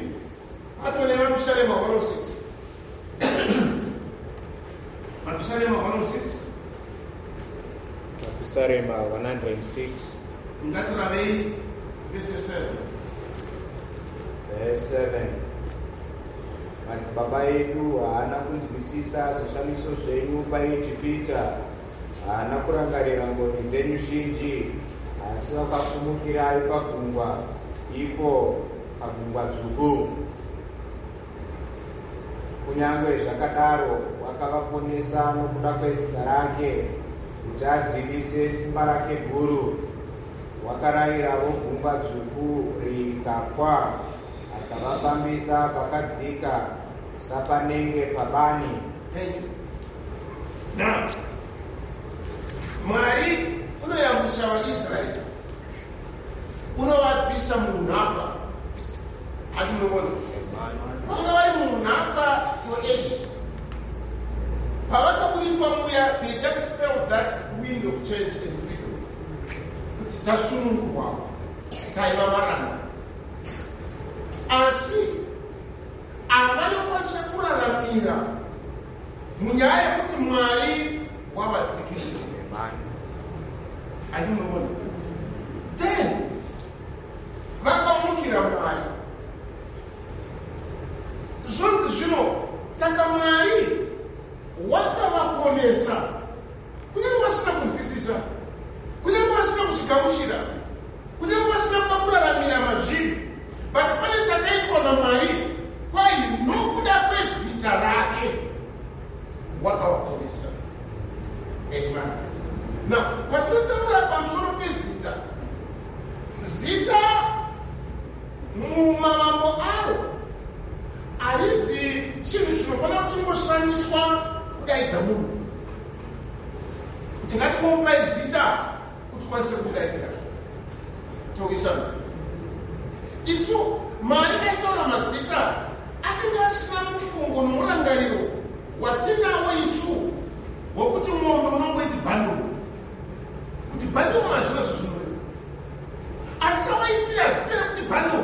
Atone Mapisarema 106. Mapisarema 106. Mapisarema 106. Ngatiravei verse 7. Verse 7. Madzibaba edu haana kunzwisisa zvishamiso zvenyu paIjipita, haana kurangarira ngoni dzenyu zhinji, asi vakakumukirai pagungwa, ipo pagungwa dzvuku. Kunyange zvakadaro wakavaponesa nokuda kwezita rake, kuti azivise simba rake guru. Wakarayirawo gungwa dzvuku rikapwa, akavafambisa pakadzika sapanenge pabani. Thank you. Now, Mwari unoyambutsa vaIsraeri, unovabvisa munhapa. Hatimunoona vanga vari munhapa for ages. Pavakaburiswa muya, they just felt that wind of change and freedom. Kuti tasunungurwa, taiva varanda. Asi avanokwanisa kuraramira munyaya yekuti Mwari wavadzikirira. Hatimunoona. Then vakamukira Mwari. Zvonzi zvino, saka Mwari wakavaponesa. Kunyange vasina kunzwisisa, kunyange vasina kuzvigamuchira, kunyange vasina kuda kuraramira mazviri, but pane chakaitwa naMwari, kwai nokuda kwezita rake wakavaponesa. Amen. Now, patinotaura pamusoro pezita, zita mumavambo aro harizi chinhu chinofanira kuchingoshandiswa kudaidza munhu. Kuti ngatimupai zita kuti kwanise kudaidza. Togisana. Isu Mwari aitaura mazita akanga asina mufungo nomurangariro watinawo isu wokuti mwombe unongoiti bando. Kuti bando mazvina zvezvinoreva. Asi chawaipira zita rekuti bando,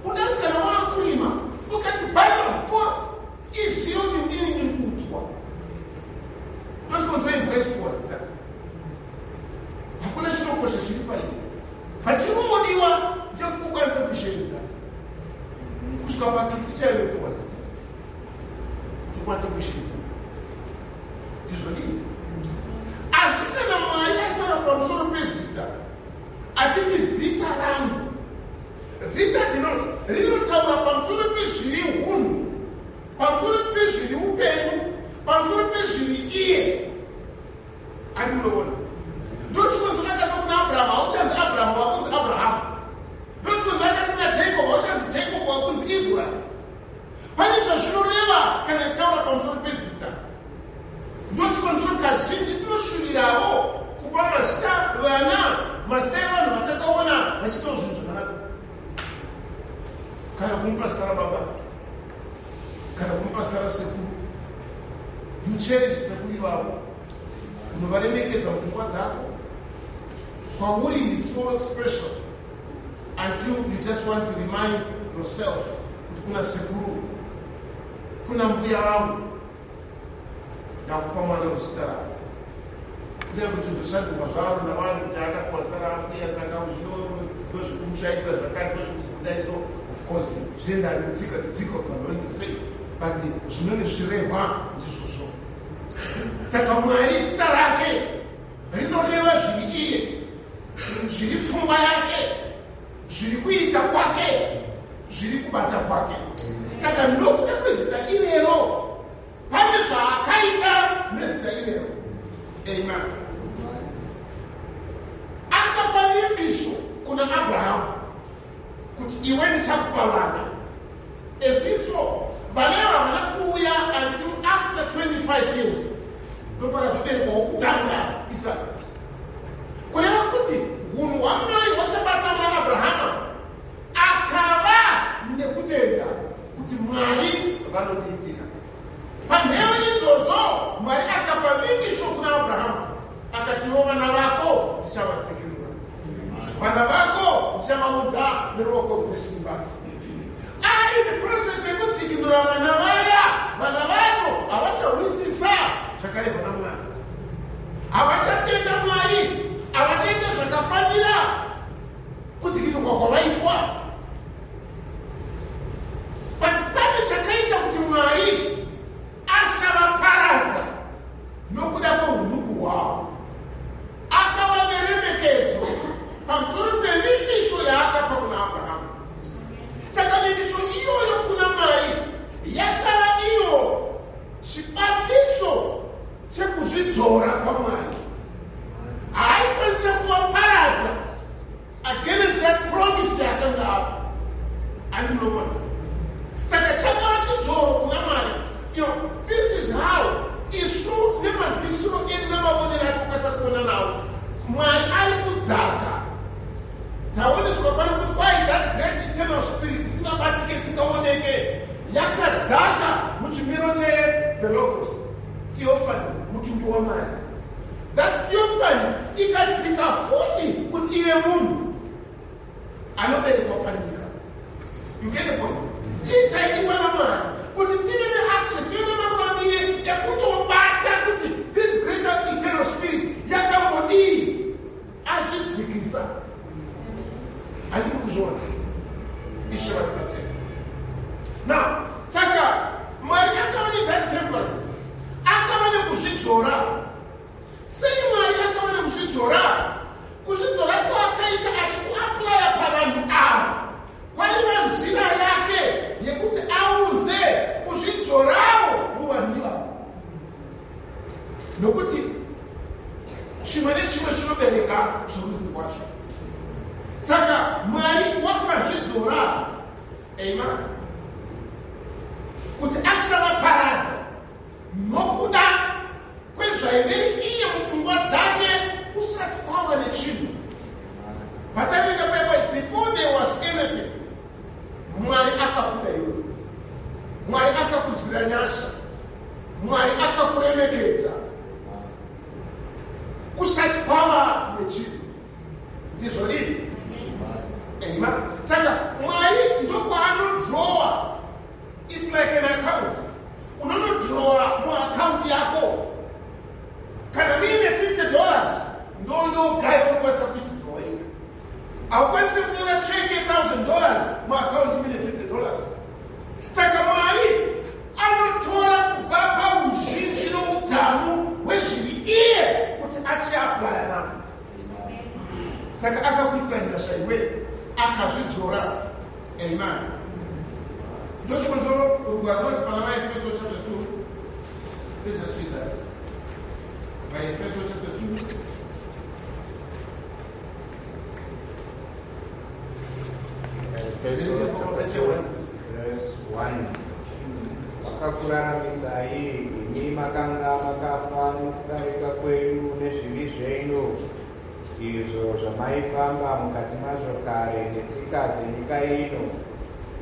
udati kana waakurima ukati bando for iziyo kuti ndini ndikuudzwa. Ndosikontore mbraishikuwa zita. Hakuna chinokosha chiri pairi. Pachinombodiwa ndechekuti ukwanise kusheredza. Kusvika pakiti chaiyo kuwa zita. Kuti ukwanise kusheredza. Ndizvodii? Asi kana Mwari achitaura pamusoro pezita, achiti zita rangu, zita rinotaura pamusoro pezviri hunhu, pamusoro pezviri upenyu, pamusoro pezviri iye. Hatimunoona. Ndochikonzwa akati kuna Abrahamu, hauchanzi Abrahamu, wakunzi Abrahamu. Ndochikonzwa akati kuna Jacob, hauchanzi Jacob, wakunzi Israel. Pane zvazvinoreva kana itaura pamusoro pezita. Ndochikonzero kazhinji tinoshuvirawo kupa mazita vana, mazita evanhu vatakaona vachitawo zvinhu zvakanaka. Kana kumupa zita rababa, kana kumupa zita rasekuru, you cherish sekuru ivavo, unovaremekedza mupfungwa dzako. Kwauri is so special until you just want to remind yourself kuti kuna sekuru, kuna mbuya wangu. Ndakupa mwana wezita rako. Kuda kuti zvishandurwa zvaro navanhu kuti akapiwa zita rako uye saka ndozvikumushaisa zvakare ndozvikudai. So of course zvinoenda netsika panonti sei, but zvinenge zvichirehwa ndizvozvo. Saka Mwari zita rake rinoreva zviri iye, zviri pfungwa yake, zviri kuita kwake, zviri kubata kwake. Saka nokuda kwezita irero pane zvaakaita nezita irero. Amen. Akapa vimbiso kuna Abrahamu kuti iwe ndichakupa vana. Ezviso vana havana kuuya until after 25 years. Ndopakazoberekwawo kutanga Isaka. Kureva kuti hunhu hwaMwari hwakabata muna Abrahama kuti Mwari vanotiitira. Panheyo idzodzo Mwari akapa vimbiso kuna Abrahamu akatiwo vana vako ndichavadzikinura, vana vako ndichavaudza neruoko rune simba. Ari neprocess yekudzikinura vana vaya, vana vacho havachawisisa zvakarehwa naMwari, havachatenda Mwari, havachaita zvakafanira kudzikinurwa kwavaitwa. Pane chakaita kuti Mwari asavaparadza nokuda kweuduku hwavo, akava neremekedzo pamusoro pevimbiso yaakapa kuna Abrahamu. Saka vimbiso iyoyo kuna Mwari yakava iyo chibatiso chekuzvidzora kwaMwari. Haikwanisa kuvaparadza against that promise yakanga apa. Ani munoona? Saka chakava chidzoro kuna Mwari. This is how isu nemanzwisiro edu namavonero atikwanisa kuona nawo Mwari ari kudzaka. Taoneswa pano kuti kwai that great eternal spirit isingabatike isingaoneke yakadzaka muchimiro the logos theophany, mutumbi waMwari. That theophany ikadzika futi kuti ive munhu anoberekwa panyika. You get the point? Chichaidiwa naMwari kuti tive neaction, tive nemaruramire ekutobata kuti this greater eternal spirit yakambodii azvidzikisa. Handiri kuzviona ishe vatibatsira. Now, saka Mwari akava ne temperance, akava nekuzvidzora. Sei Mwari akava nekuzvidzora? Kuzvidzora kwaakaita achikuaplaya pavanhu ava kwaiva nzira yake yekuti aunze kuzvidzorawo muvanhu ivavo, nokuti chimwe nechimwe chinobereka zvorudzi rwacho. Saka Mwari wakazvidzora, amen, kuti asavaparadza nokuda kwezvaive iye mupfungwa dzake kusati kwava nechinhu. Pataringa pepa, before there was anything, Mwari akakuda iwe, Mwari akakudzwira nyasha, Mwari akakuremekedza kusati kwava nechinhu. Ndizvo lini? Amen. Saka Mwari ndokwaanodrowa. It's like an account. Unonodrowa muaccount yako. Kana mine $50 ndoyogayo unokwanisa kuidrowa. Haukwanisi kunyora cheke $1,000 muaccount mine $50. Saka Mwari anotora kubva pauzhinji noudzamu hwezviri iye kuti achiaplaya napo. Saka akakuitira nyasha iwe, akazvidzora. Amen. Ndochikonzero rwarinoti pana vaEfeso chapter 2. Let's just read that. VaEfeso chapter 2. Verse 1. Wakakuraramisai imi makanga makafa nokudarika kwenyu nezvivi zvenyu, izvo zvamaifamba mukati mazvo kare netsika dzenyika ino,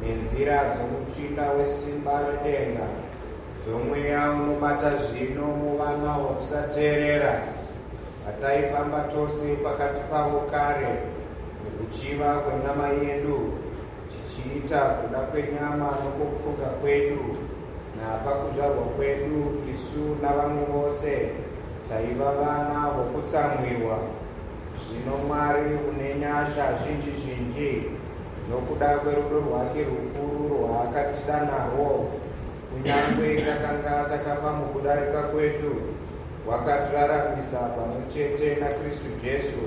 nenzira dzomuchinda wesimba redenga, dzomweya unobata zvino muvana vokusateerera, vataifamba tose pakati pavo kare nekuchiva kwenyama yedu, tichiita kuda kwenyama nokupfuga kwedu. Napakuzvarwa kwedu isu navamwe vose taiva vana vokutsamwiwa. Zvino Mwari une nyasha zhinji zhinji nokuda kwerudo rwake rukuru rwaakatida narwo, kunyange takanga takafa mukudarika kwedu, wakatiraramisa pamwe chete naKristu Jesu.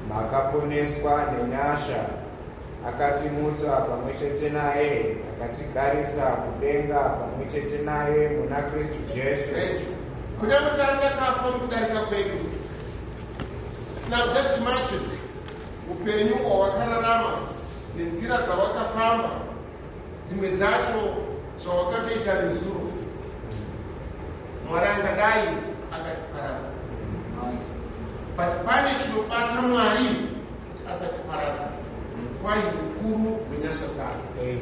Makaponeswa nenyasha, akatimutsa pamwe chete naye, akatigarisa kudenga pamwe chete naye muna Kristu Jesu. Kunyange takafa mukudarika kwedu. Now just imagine upenyu hwawakararama nenzira dzawakafamba, dzimwe dzacho zvawakatoita nezuro. Mwari angadai akatiparadza, but pane chinobata Mwari asatiparadza, kwai ukuru hwenyasha dzake.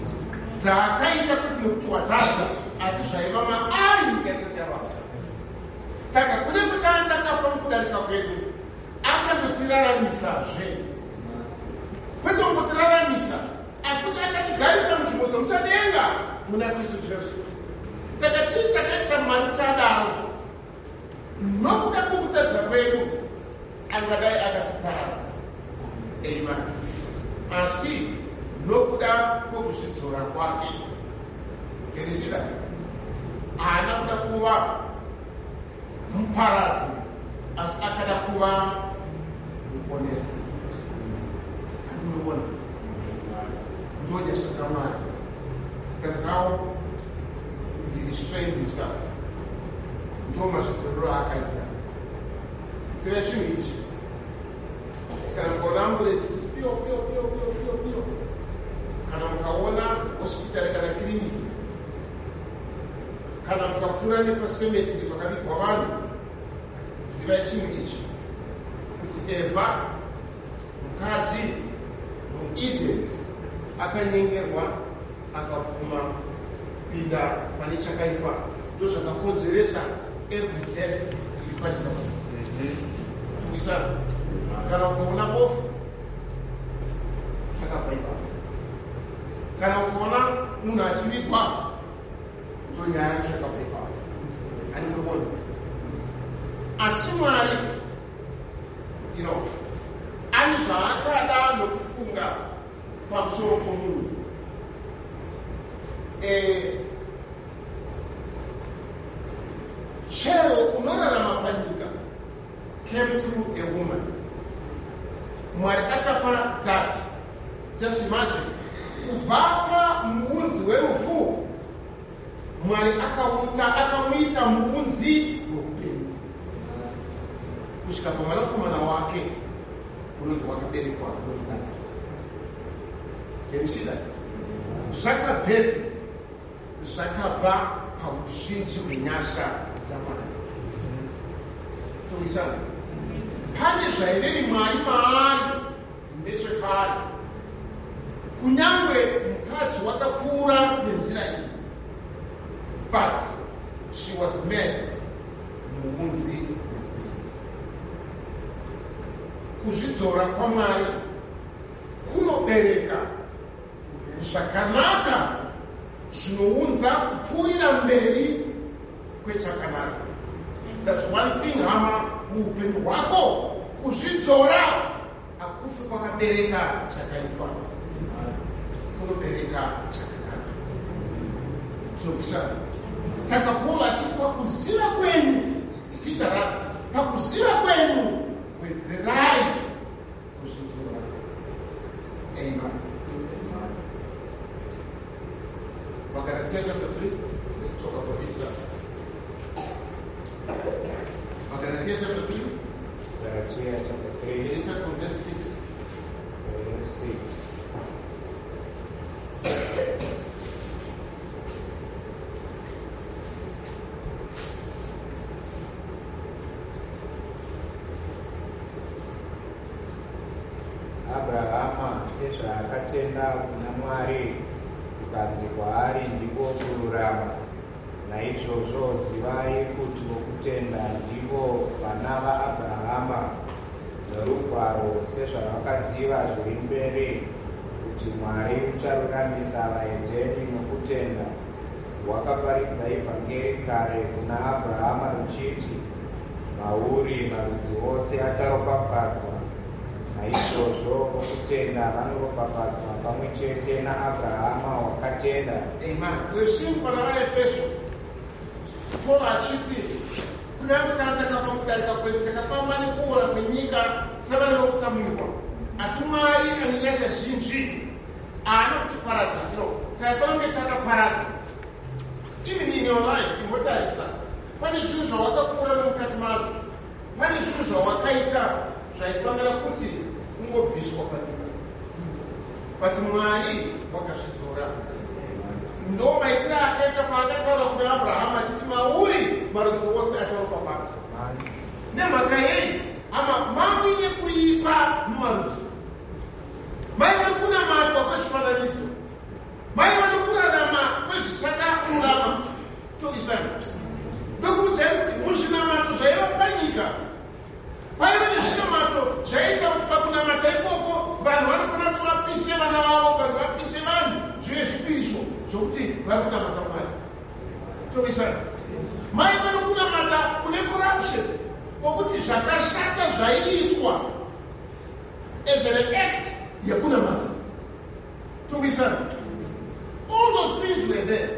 dzakaita kuti nekuti watadza asi zvaiva maari nyika isati yavava. Saka kune kuti atakafa mukudarika kwedu akandotiraramisa-zve, kwete kungotiraramisa asi kuti akatigarisa munzvimbo dzomuchadenga muna Kristu Jesu. Saka chii chakaita Mwari kuti adaro? Nokuda kwokutadza kwedu angadai akatiparadza. Amen. Asi nokuda kwokuzvidzora kwake, kerizida haana kuda kuva muparadzi asi akada kuva muponesi. Andinoona ndonyasha dzaMwari. That's how he restrained himself. Ndo mazvidzororo akaita. Sive chinhu ichi. Kana mukaona ambulenzi pio pio pio pio pio pio, kana mukaona hospitali kana kiriniki, kana mukapfuura nepasemetiri pakavigwa vanhu, zivai chinhu ichi kuti Eva mukadzi muEden akanyengerwa akapfuma pinda pane chakaipa. Ndo zvakakonzeresa every death iri panyika pano. Kuisana kana ukaona bofu zvakabva ipapo, kana ukaona munhu achivigwa ndo nyaya yacho yakabva ipapo. Andinoona asi Mwari ane zvaakada nokufunga pamusoro pomunhu. Chero unorarama panyika came through a woman. Mwari akapa that. Just imagine, kubva pamuunzi werufu Mwari akamuita muunzi weupenyu, kusvika pamwanakomana wake unonzi wakaberekwa nomukadzi. Can you see that? Zvakabvepi? Zvakabva pauzhinji hwenyasha dzaMwari. Kuisana pane zvaiveri Mwari maari ndechekare, kunyangwe mukadzi wakapfuura nenzira iyi, but she was made muunzi weupenyu. Kuzvidzora kwaMwari kunobereka zvakanaka zvinounza kupfuurira mberi kwechakanaka. That's one thing hama muupenyu hwako, kuzvidzora hakufi kwakabereka chakaipa, kunobereka chakanaka. Tinokisana. Saka Paul achiti pakuziva kwenu, Peter rati pakuziva kwenu wedzerai kuzvidzora. Amen. Galatia chapter 3, let's talk about this. Galatia chapter 3. Galatia chapter 3. Can you start from verse 6? Verse 6. Abrahama sezvaakatenda kuna Mwari kukanzi kwaari ndiko kururama. Naizvozvo zivai kuti vokutenda ndivo vana vaAbrahama norugwaro, sezvavakaziva zviri mberi kuti Mwari ucharuramisa vaHedheni nokutenda. Hwakaparidza ivhangeri kare kuna Abrahama ruchiti, mauri marudzi ose acharopafadzwa. Naizvozvo vokutenda vanoropafadzwa pamwe chete naAbrahama wakatenda. Amen. We've pana vaEfeso, Paul achiti kunyange takafa mukudarika kwedu, takafamba nekuora kwenyika savari vokutsamwirwa, asi Mwari ane nyasha zhinji haana kutiparadza. Taifanira kunge takaparadza. Even in your life, imbotarisa, pane zvinhu zvawakapfuura nomukati mazvo, pane zvinhu zvawakaita zvaifanira kuti ungobviswa panyika, but Mwari wakazvidzora. Ndo maitiro akaita paakataura kuna Abrahama achiti mauri marudzi ose acharopafadzwa. Nemhaka yei? Hama mamuine kuipa mumarudzi, maiva nokunamatwa kwezvifananidzo, maiva nokurara vari kunamata Mwari. Tovisana mai vanokunamata kune corruption kwokuti zvakashata zvaiitwa as an act yekunamata. Tovisana all those things were there,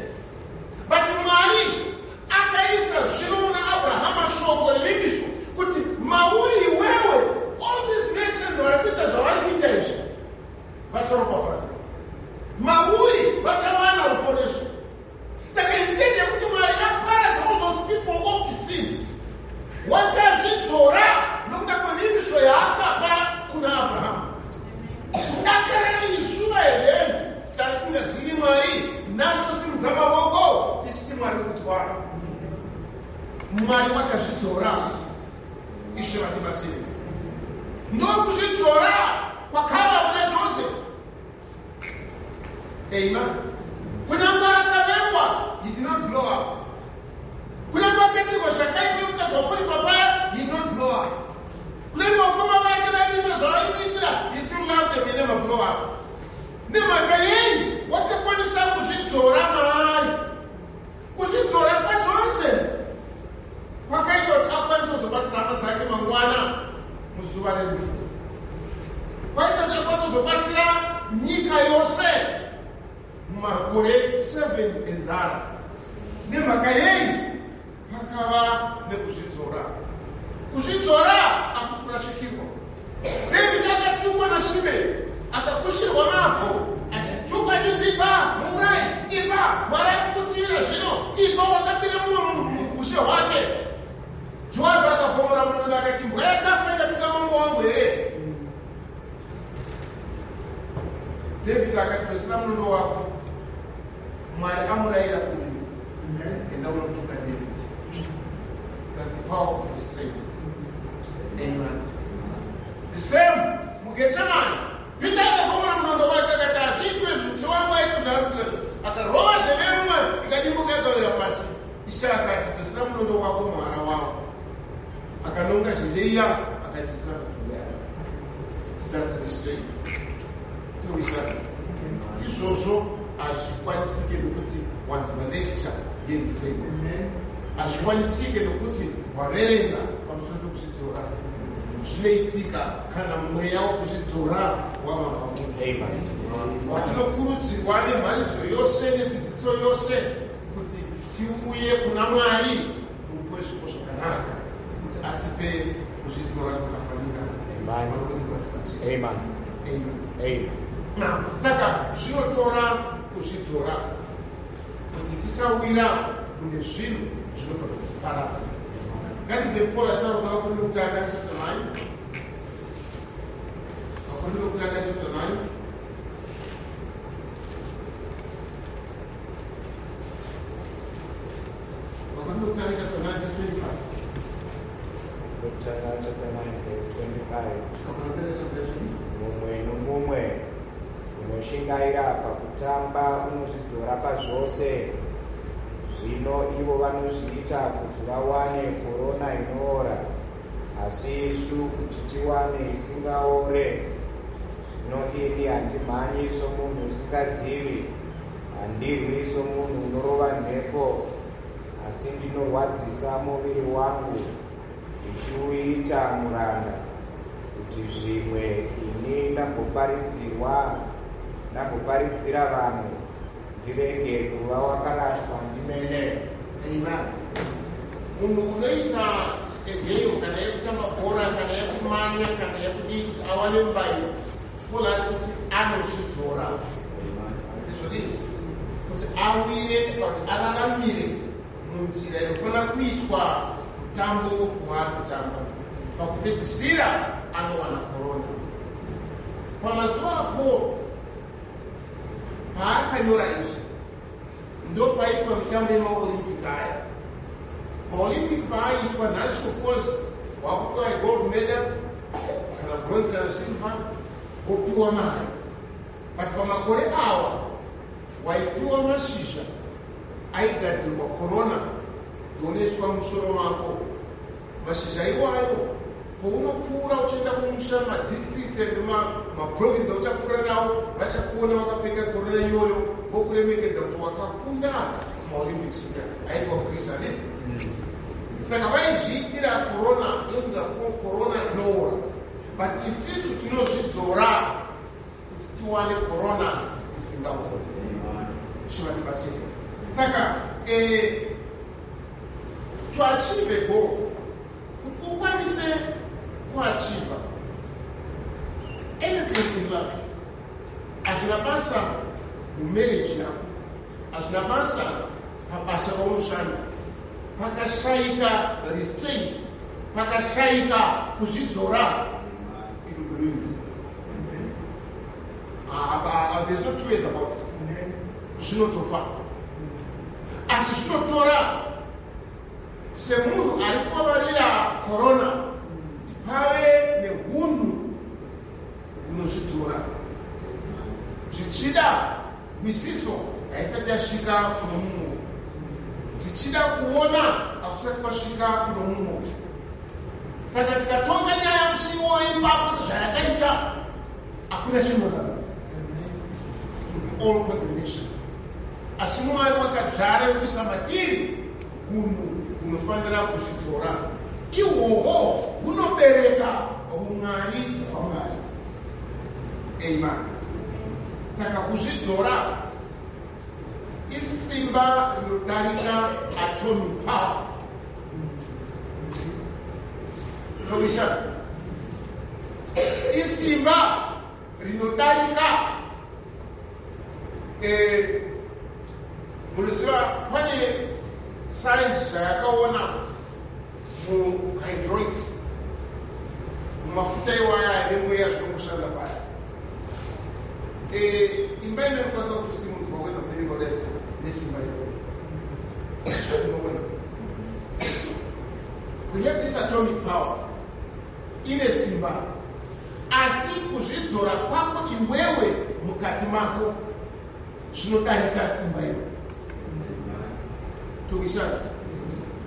but Mwari akaisa zvino Abrahama shoko revimbiso kuti mauri wewe all these nations vari kuita zvavari kuita izvi vacharopafadzwa, mauri vachawana ruponeso. Saka instead yekuti Mwari aparadza all those people of the sin, wakazvidzora nokuda kwevimbiso yaakapa kuna Abrahamu. Dakarani ishuva hedeni tasingazivi Mwari nasosimudza mavoko tichiti Mwari kutwara. Mwari wakazvidzora. Ishe vatibatsire. Ndokuzvidzora kwakava kuna Joseph. Amen. Kunyange akavengwa, he did not blow up. Kunyange akatirwa zvakaipa mukadzi waPotifa paya, he did not blow up. Kunyange vakoma vake vaiita zvavaikuitira, he still loved them, he never blow up. Nemhaka yei wakakwanisa kuzvidzora Mwari. Kuzvidzora kwaJoseph kwakaita kuti akwanise kuzobatsira hama dzake mangwana muzuva rerufu. Kwaita kuti akwanise kuzobatsira nyika yose mumakore 7 enzara. Nemhaka yei pakava nekuzvidzora. Kuzvidzora hakusi kurashikirwa. David akatukwa naShimei akakushirwa mavhu achitukwa achidzipa murai ipa Mwari akukutsivira zvino ipa wakapira mumwe ushe hwake. Joabhu akafomora munondo akati mbwa yakafa ikatika mambo wangu here. David akati twesina munondo wako, Mwari amurayira kuri enda unotuka David. That's the power of restraint. Amen. The same muGetsemani, Peter akafomora munondo wake akati azviitwe zvinhu wangu aitwe zvaari kuita, akarova zheve mumwe ikadimbuka yakawira pasi. Ishe akati twesina munondo wako muhara wavo. Akanonga zhiveiya akatisira patugara. That's restraint. Tovisana izvozvo hazvikwanisike nokuti wanzi valecture yereframe. Hazvikwanisike nokuti waverenga pamusoro pekuzvidzora. Zvinoitika kana mweya wokuzvidzora wava pamunhu. Watinokurudzirwa nemharidzo yose nedzidziso yose kuti tiuye kuna Mwari mupuwe zvipo zvakanaka kuti atipe kuzvidzora kwakafanira. Amen. Amen. Now, saka zvinotora kuzvidzora kuti tisawira mune zvinhu zvinogona kutiparadza. Ngatidzidze Paul achitaura kuna Vakorino wekutanga chapter 9. Vakorino wekutanga chapter 9. Vakorino wekutanga chapter 9 verse 25. Chapter 9 verse 25. Vakorino chapter 9. Mumwe nomumwe unoshingaira pakutamba unozvidzora pazvose. Zvino ivo vanozviita kuti vawane korona inoora, asi isu kuti tiwane isingaore. Zvino ini handimhanyi somunhu usingazivi, handirwi somunhu unorova mhepo, asi ndinorwadzisa muviri wangu ndichiuita muranda, kuti zvimwe ini ndamboparidzira vanhu ndirege kuva wakarashwa ndimene. Amen. Munhu unoita egame kana yekutamba bhora kana yekumanya kana yekudii kuti awane mubairo, Paul ari kuti anozvidzora. Ndizvodii? Kuti awire kuti araramire munzira inofanira kuitwa mutambo waari kutamba. Pakupedzisira anowana korona. Pamazuva apo paakanyora izvi ndopaitwa mitambo yemaolimpiki aya. Maolimpiki paaitwa nhasi of course wakupiwa gold medal kana bronze kana silver wopiwa mari, but pamakore awa waipiwa mashizha aigadzirwa korona yonoiswa musoro mako. Mashizha iwayo pounopfuura uchienda kumusha madistricts and maprovince auchapfuura nawo kuona wakapfeka korona iyoyo vokuremekedza kuti wakakunda maolympics haiko krisa nditi saka vaizviitira korona yokuda korona inoora but isisu tinozvidzora kuti tiwane korona isingaori zvivatibatsira saka to achieve a goal kuti ukwanise kuachiva anything in life hazvina basa mumarriage yako hazvina basa pabasa raunoshanda pakashayika restraint pakashayika kuzvidzora it will be ruined. There's no two ways about it. Zvinotofa asi zvinotora semunhu ari kuvavarira korona pave nehunhu hunozvidzora zvichida gwisiso haisati yasvika kuno mumwe zvichida kuona hakusati kwasvika kuno mumwe saka tikatonga nyaya musiwo ipapo sezvayakaita hakuna chinorara all condemnation asi mwari wakadzara nekuisa matiri hunhu hunofanira kuzvidzora ihwohwo hunobereka umwari hwamwari. Amen. Saka kuzvidzora isimba rinodarika atomic power. Novisha isimba rinodarika muziva pane science zvayakaona muhydraulics mumafuta iwaya nemweya zvinokushanda paya imba inokwanisa kusimudzwa kwenda mudenga leso nesimba iro. We have this atomic power ine simba asi kuzvidzora kwako iwewe mukati mako zvinodarika simba iro. Tukishanda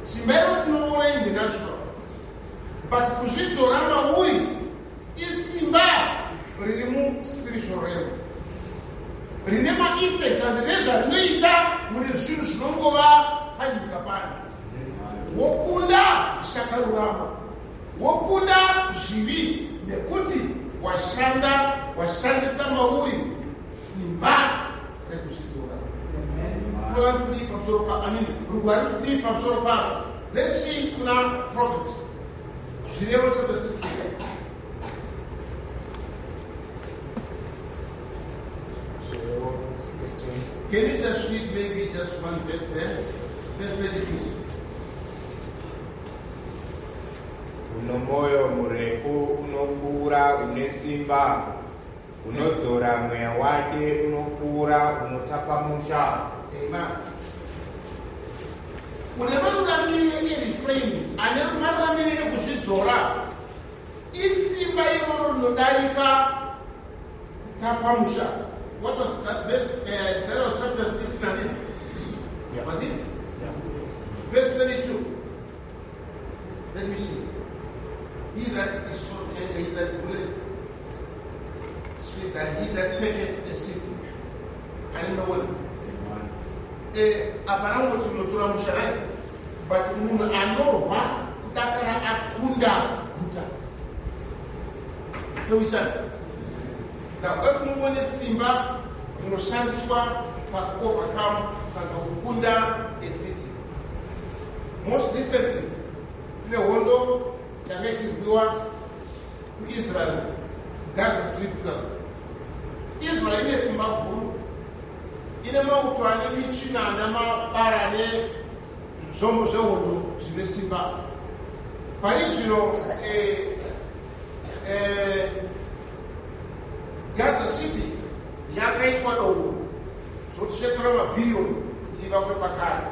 simba iro tinoona in the natural but kuzvidzora mauri isimba riri mu spiritual realm rine ma-effects and nezvarinoita mune zvinhu zvinongova panyika pano. Wokunda zvakarurama wokunda zvivi nekuti washandisa mauri simba rekuzvidzora. Rugwari tudii pamusoro paro. Rugwari tudii pamusoro paro. Let's see kuna Proverbs. Zvirevo chapter 16. Can you just read maybe just one verse there? Verse 32. Uno moyo murefu unopfuura une simba, unodzora mweya wake unopfuura unotapamusha. Amen. Unevaruramire refrain ane rumaruramire kuzvidzora isimba iroro rinodarika kutapamusha. What was that verse? That was chapter 6 and 8. Yeah. Was it? Yeah. Verse 32. Let me see. He that is taught and he that willeth speak that he that taketh a city. I don't know what. Aparango tunotora musharai, but munhu anorwa kudakara akunda guta. So we said. Now, if we want to simba, we must overcome kukunda a city. Most recently, in the window, to Israel, Gaza Strip. Israel is simba guru. In a mouth to an image, Nama Parane, Jomo Jodo, Simba. Paris, you know, Gaza City, yakaitwa dogo. So tushetora mabilioni tiva kwepakari.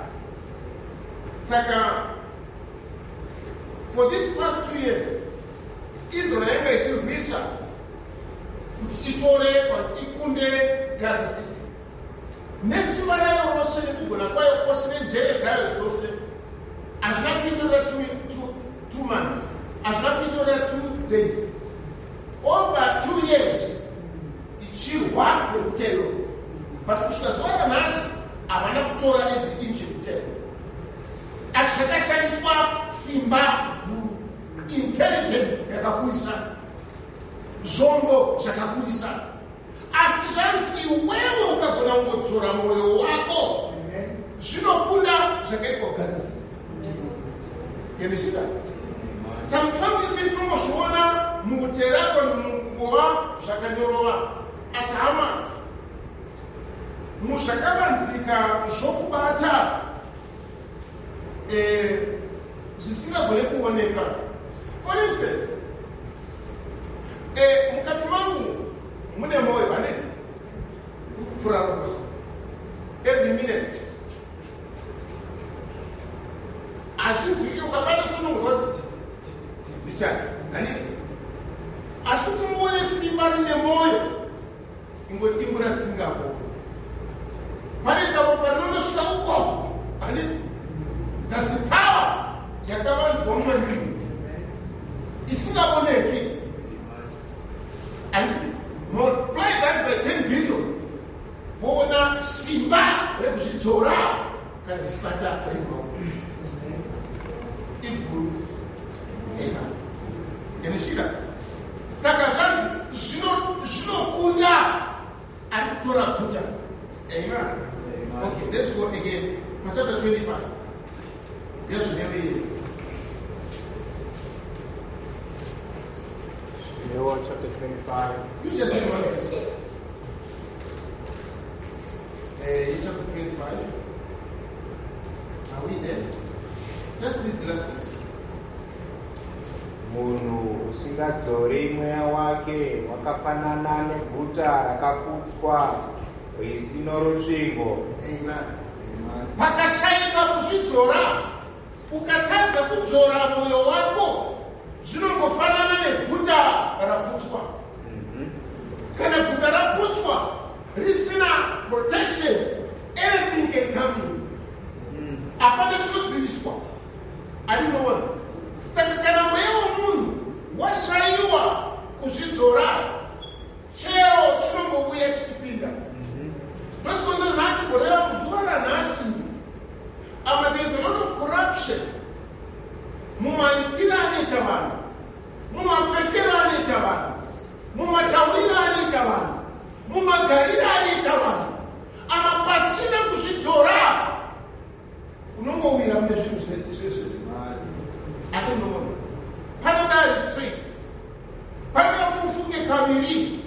Saka, for these past 2 years, Israel ichirwisa kuti itore kuti ikunde Gaza City. Nesimba rayo rose nekugona kwayo kwose nenjere dzayo dzose hazvina kuitora 2 months, hazvina kuitora 2 days. Over 2 years, chirwa nekutero. But kusvika zuva ranhasi havana kutora every inch yekutero. Asi zvakashandiswa simba guru, intelligence yakakurisa, zvombo zvakakurisa. Asi zvanzi iwewe ukagona kungodzora mwoyo wako, zvinokunda zvakaitwa Gaza City. Yemishika. Sometimes sisi unozviona mukutera kwanungova zvakanyorova. Asi hama, muzvakavanzika zvokubata zvisingagone kuoneka. For instance, mukati mangu mune moyo vaneti kufura ropa every minute. Azvinzwike ukabata sunungozva kuti bichana haniti. Asi kuti muone simba rine moyo, ingodimbura tsingapo. Pane ropa rinonosvika uko haniti. That's the power yakavanzwa mumwendiri isingaoneki. And multiply that by 10 billion. Bona simba rekuzvitora kana zvibata iguru. Amen. Yanishika. Saka zvanzi zvinokunda akutora kuta. Amen. Okay, let's go again. Chapter 25. Yes, maybe. Chapter 25. You just say one verse. Chapter 25. Are we there? Just read the last verse. Munhu usingadzori mweya wake wakafanana neguta rakaputswa risino rusvingo. Amen. Pakashayika kuzvidzora, ukatadza kudzora mwoyo wako, zvinongofanana neguta raputswa. Kana guta raputswa risina protection, anything can come in. Apana chinodziviswa. Adinoona. Saka kana mweya womunhu washayiwa kuzvidzora, chero chinongouya chichipinda. Ndochikonzera nachiboreva muzuva ranhasi. There's a lot of corruption. Mumaitira anoita vanhu, mumapfekero anoita vanhu, mumatauriro anoita vanhu, mumagariro anoita vanhu. Pasina kuzvidzora, unongowira mune zvinhu zvisina. Atondoona. Panoda restraint. Panoda kuti ufunge kaviri.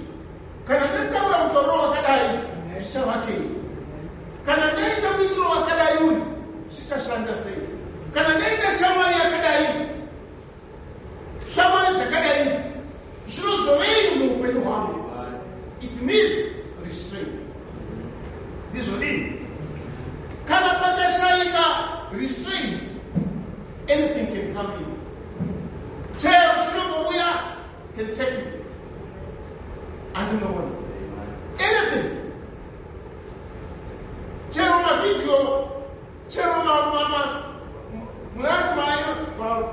Kana ndataura mutauro wakadai, zvichavakei. Kana ndaita muitiro wakadai uyu, zvichashanda sei? Kana ndaita shamwari yakadai, shamwari dzakadai idzi, zvinozovei muupenyu hwangu. It needs restraint. Ndizvodini? Kana pakashayika restraint, anything can come in. Chero chinongouya can take you. And no one. Anything. Chero mavideo, chero mama, munati mayo,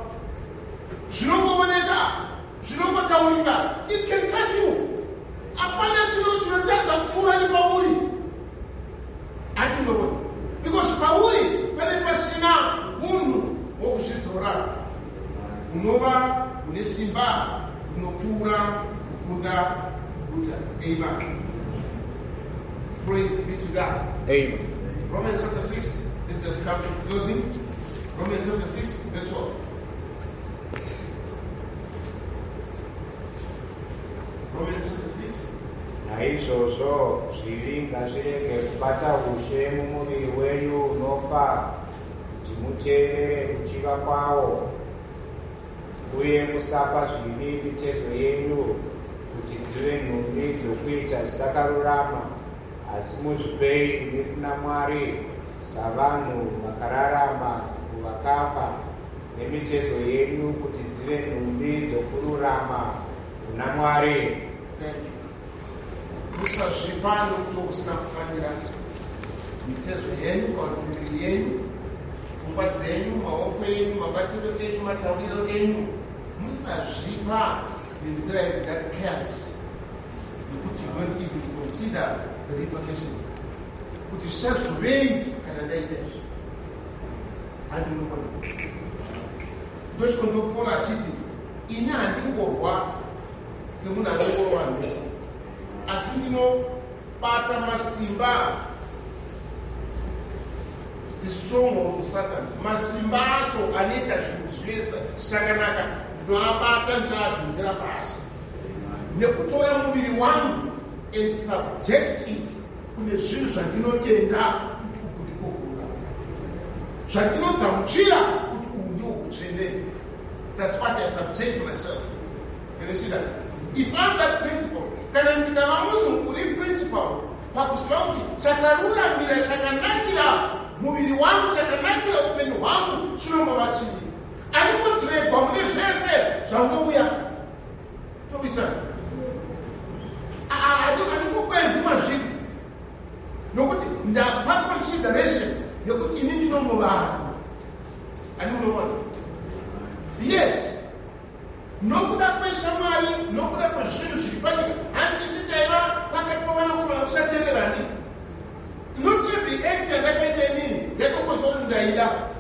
zvinongooneka, zvinongotaurika. It can take you. Apana chinotadza kupfuura nepauri. And no one. Because pauri pane pasina munhu wokuzvidzora. Unova une simba, unopfuura kukunda guta. Amen. Praise be to God. Amen. Romans chapter 6. Let's just come to closing. Romans chapter 6, verse 12. Romans chapter 6. Naizvozvo zvivi ngazvirege kubata ushe mumuviri wenyu unofa, kuti muteerere kuchiva kwawo, uye musapa zvivi mitezo yenyu kuti dzive nhumbi dzokuita zvisakarurama, asi muzvipei imi kuna Mwari savanhu vakararama kuvakafa, nemitezo yenyu kuti dzive nhumbi dzokururama kuna Mwari. Musazvipa nokuti usina kufanira. Mitezo yenyu, miviri yenyu, pfungwa dzenyu, maoko enyu, mabatiro enyu, matauriro enyu, musazvipa nenzira that careless. But you don't even consider the repercussions. But you self-obey and identity. I don't know what. Those control Paul are cheating. In a thing war, Simona Logo and me. As you know, Pata Masimba, the stronghold of Satan. Masimba to Anita Shisa, Saganaka, Dwabata Jad, Zerapas. Neputora movie one and subject it to the Jews and do not take that. Shantino Tamchila. That's what I subject myself. Can you see that? If I'm that principle, can I take a principle? Pakusauti, Chakarura, Mira, Chakanakila, moving one, Chakanakila, open one, Chulomavachini. I don't to a combination, Jangoya. To be said. I don't go and machine. No, but the part consideration, you put in into no I don't know what. Yes. No good at my Shamari, no good at my Shushi, but as this is a packet of such a not every actor that I mean, they don't control the Ida.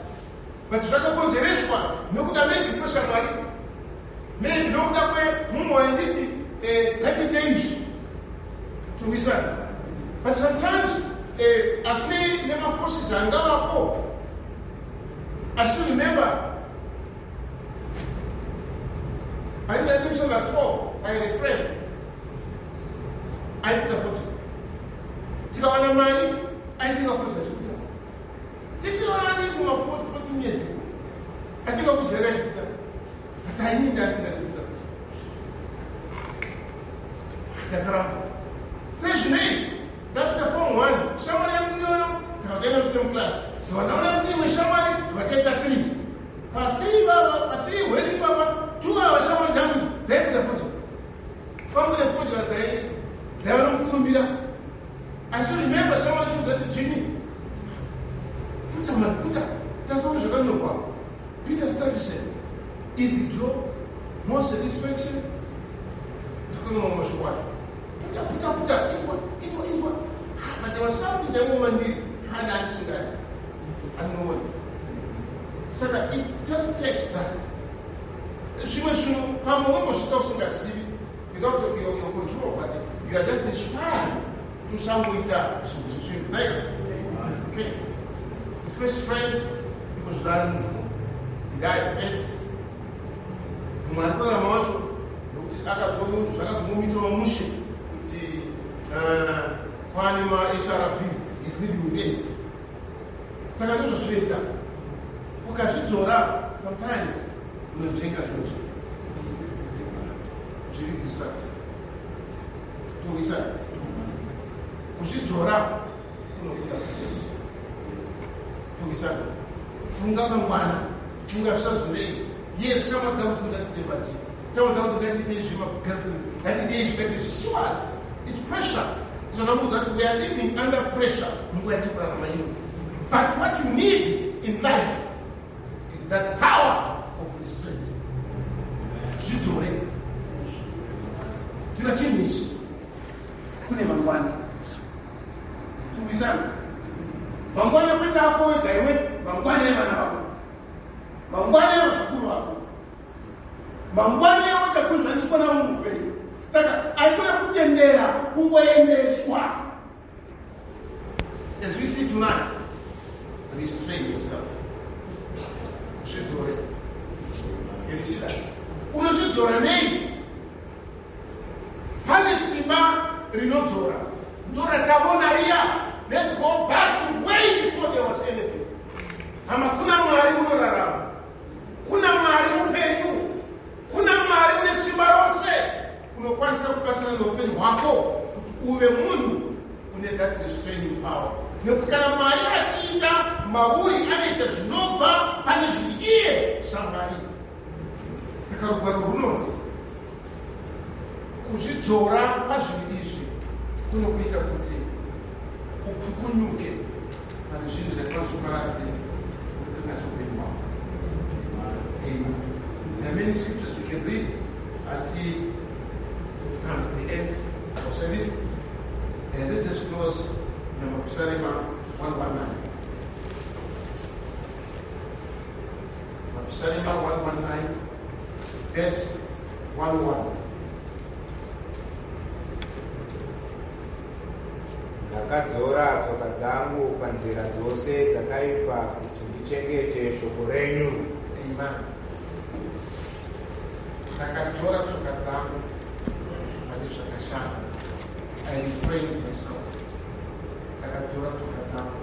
But Shaka the rest one, no good at making Shamari. Maybe no good at way, Mumo and it, let it change to his son. But sometimes, as many never forces and go. I still remember. I did admission at 4. I had a friend. I put a photo. Tikawana money, I think of it. This is not only from 14 years ago. I think of it. But I need that thing. Say Jane, that's the phone one. Somebody have to go to some class. You are not free with somebody, you are taking 3. A 3, waiting, Papa. 2 hours, someone tell me, take the photo. Come to the photo, they are not going to. I still remember someone said to Jimmy, put her. That's what you're going to do. Peter Study said, easy job, more satisfaction. You're going to know what. Put her. It was. But there was something the woman did, had answered. I don't know what. So that it just takes that. She was, she talks in that city without your control, but you are just inspired to someone with that. Okay. The first friend, it was Larry Mufu. He died of AIDS. Marco Macho, Kwanima Isharafi is living with AIDS. Sakadojo Shuleta. Ukashitora, sometimes. Unajenga future. Really distracted. To be said. Ushijora, unakuta kutenda. To be said. Funga mwana, funga shazwe. Yes, someone down to get the budget. Someone down to get it in girlfriend. That it is get it sure. It's pressure. So now that we are living under pressure. But what you need in life is that power of restraint. Jitore. Sivachinishi. Kune mangwana. Tuwisana. Mangwana kweta hapo wewe, mangwana yema na hapo. Mangwana yema shukuru hapo. Mangwana yema chakunjwa nisiko na Mungu kweli. Saka aikuna kutendera Mungu yendeshwa. As we see tonight, restrain yourself. Shitore. You see that? Unashitore nei. Hali simba rinozora. Ndora tavona ria. Let's go back to way before there was anything. Ama kuna mahali unorarama. Kuna mahali upenyu. Kuna mahali unesimbarose. Unokwanisa kupasana na upenyu wako. Uwe mundu. Une that restraining power. Nekukana mahali achita. Mauri anaita zinova. Panishigie somebody. Sakarukwana urunote. Kujitora pazvivirishi kunokuita kuti upukunyuke pane zvinhu zvakazviparadzi ukanasopeni wako. Amen. There are many scriptures we can read. I see we've come to the end. for service. And this is close number Psalm 119. Psalm 119, verse 11. Ndakadzora tsoka dzangu panzira dzose dzakaipa kuti ndichengete shoko renyu. Amen. Ndakadzora tsoka dzangu pane zvakashata. I refrained myself. Ndakadzora tsoka dzangu.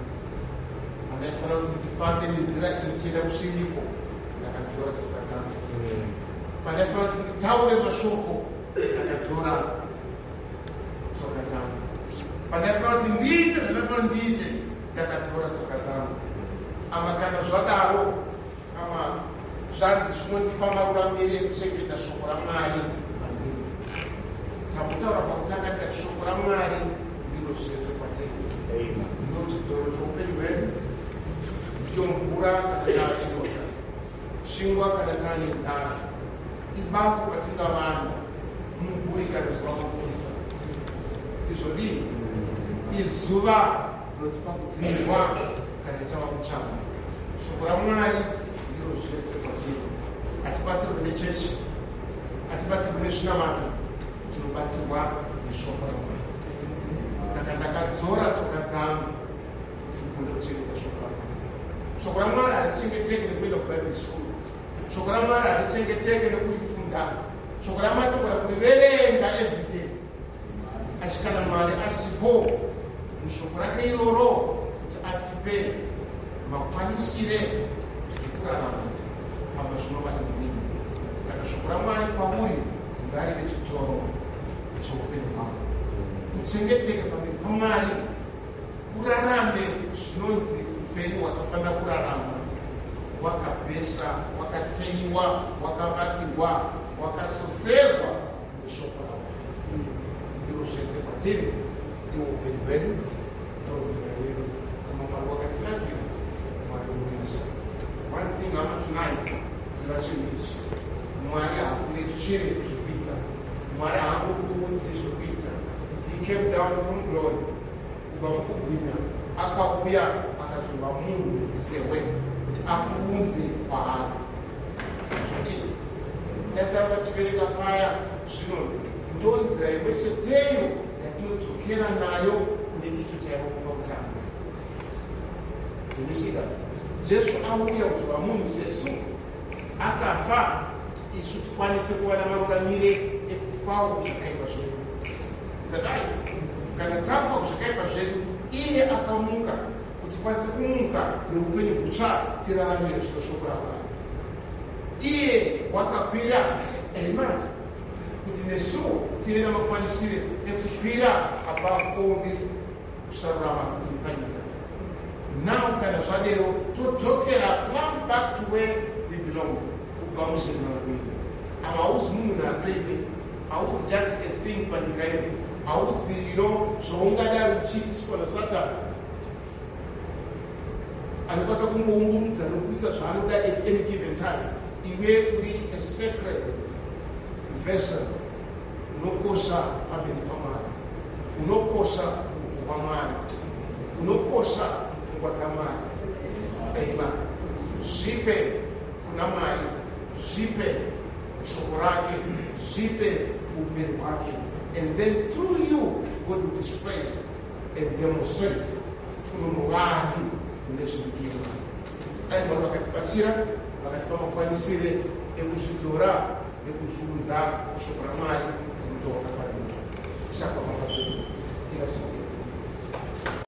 Andaifana kuti ndifambe nenzira ichida kusviniko. Ndakadzora tsoka dzangu. Pandaifana kuti nditaure mashoko. Ndakadzora tsoka dzangu. Pandaifana kuti ndiite zvandaifana ndiite. Ndakadzora tsoka dzangu. Ama kana zvadaro, ama zvanzi zvinondipa maruramiro ekuchengeta shoko raMwari pamberi. Takutaura pakutanga tikati shoko raMwari ndiro zvese kwatiri. Ndiro chidzoro choupenyu hwedu. Ndiyo mvura kana taane nyota. Chingwa kana taane nzara. Ibango patingavanda. Mumvuri kana zuva kupisa. Izvo dii? Izuva rinotipa kudzimirwa kana tava kuchama. Shoko raMwari ndiro zvese kwatiri. Hatibatsirwe nechechi. Hatibatsirwe nezvinamato. Tinobatsirwa neshoko raMwari. Saka ndakadzora tsoka dzangu kuti ndikunde kuchengeta shoko raMwari. Shoko raMwari harichengeteki nekuenda kuBible school. Shoko raMwari harichengeteki nekurifunda. Shoko raMwari togona kuriverenga everyday. Asi kana Mwari asipo mushoko rake iroro kuti atipe makwanisire ekurarama apa zvinova nemuvinyo. Saka shoko raMwari kwauri ngarive chidzoro choupenyu hwako. Uchengeteke pamberi paMwari, urarame zvinonzi upenyu hwakafanira kurarama, wakabhesa, wakateiwa, wakavakirwa, wakasoserwa neshoko raMwari. Ndiro zvese kwatiri, ndiro upenyu hwedu, ndiro nzira yedu. Kama Mwari wakatinakira, Mwari unoisa. One thing hama tonight, ziva chinhu ichi. Mwari hakuneti chiri zvekuita. Mwari haangokuudzi zvekuita. He came down from glory. Kubva mukubwinya akauya akazova munhu sewe kuti akuunze kwaari. Zvadii? Ndatiramba tichivereka paya zvinonzi ndonzira imwe cheteyo yatinodzokera nayo kune icho chaiva kuva kutanga. Mumisika Jesu auya kuzova munhu sesu, akafa kuti isu tikwanise kuva namaruramiro ekufawo kuzvakaipa zvedu. Is that right? Kana tafa kuzvakaipa zvedu, iye akamuka kuti tikwanise kumuka neupenyu hutsva tiraramire zvino shoko raMwari. Iye wakakwira, amen, kuti nesu tiri namakwanisire ekukwira above all this kusarurama kuri panyika. Now kana zvadero todzokera plumb back to where we belong. Kubva muzvinhu ama hauzi munhu nadoiwe, hauzi just a thing panyika ino, hauzi zvaungadari uchiitiswa naSatani anokwanisa kungoungurudza nokuisa zvaanoda at any given time. Iwe uri a sacred vessel, unokosha pamberi paMwari, unokosha uku kwaMwari, unokosha pfungwa dzaMwari. Amen. Zvipe kuna Mwari, zvipe shoko rake, zvipe upenyu hwake, and then through you God will display and demonstrate kuti unomuvani mune zvinodiwa. Dai Mwari vakatibatsira, vakatipa makwanisire ekuzvidzora nekuzviunza shoko raMwari kuti wakafanira. Shaka mafadziro tikasimuke.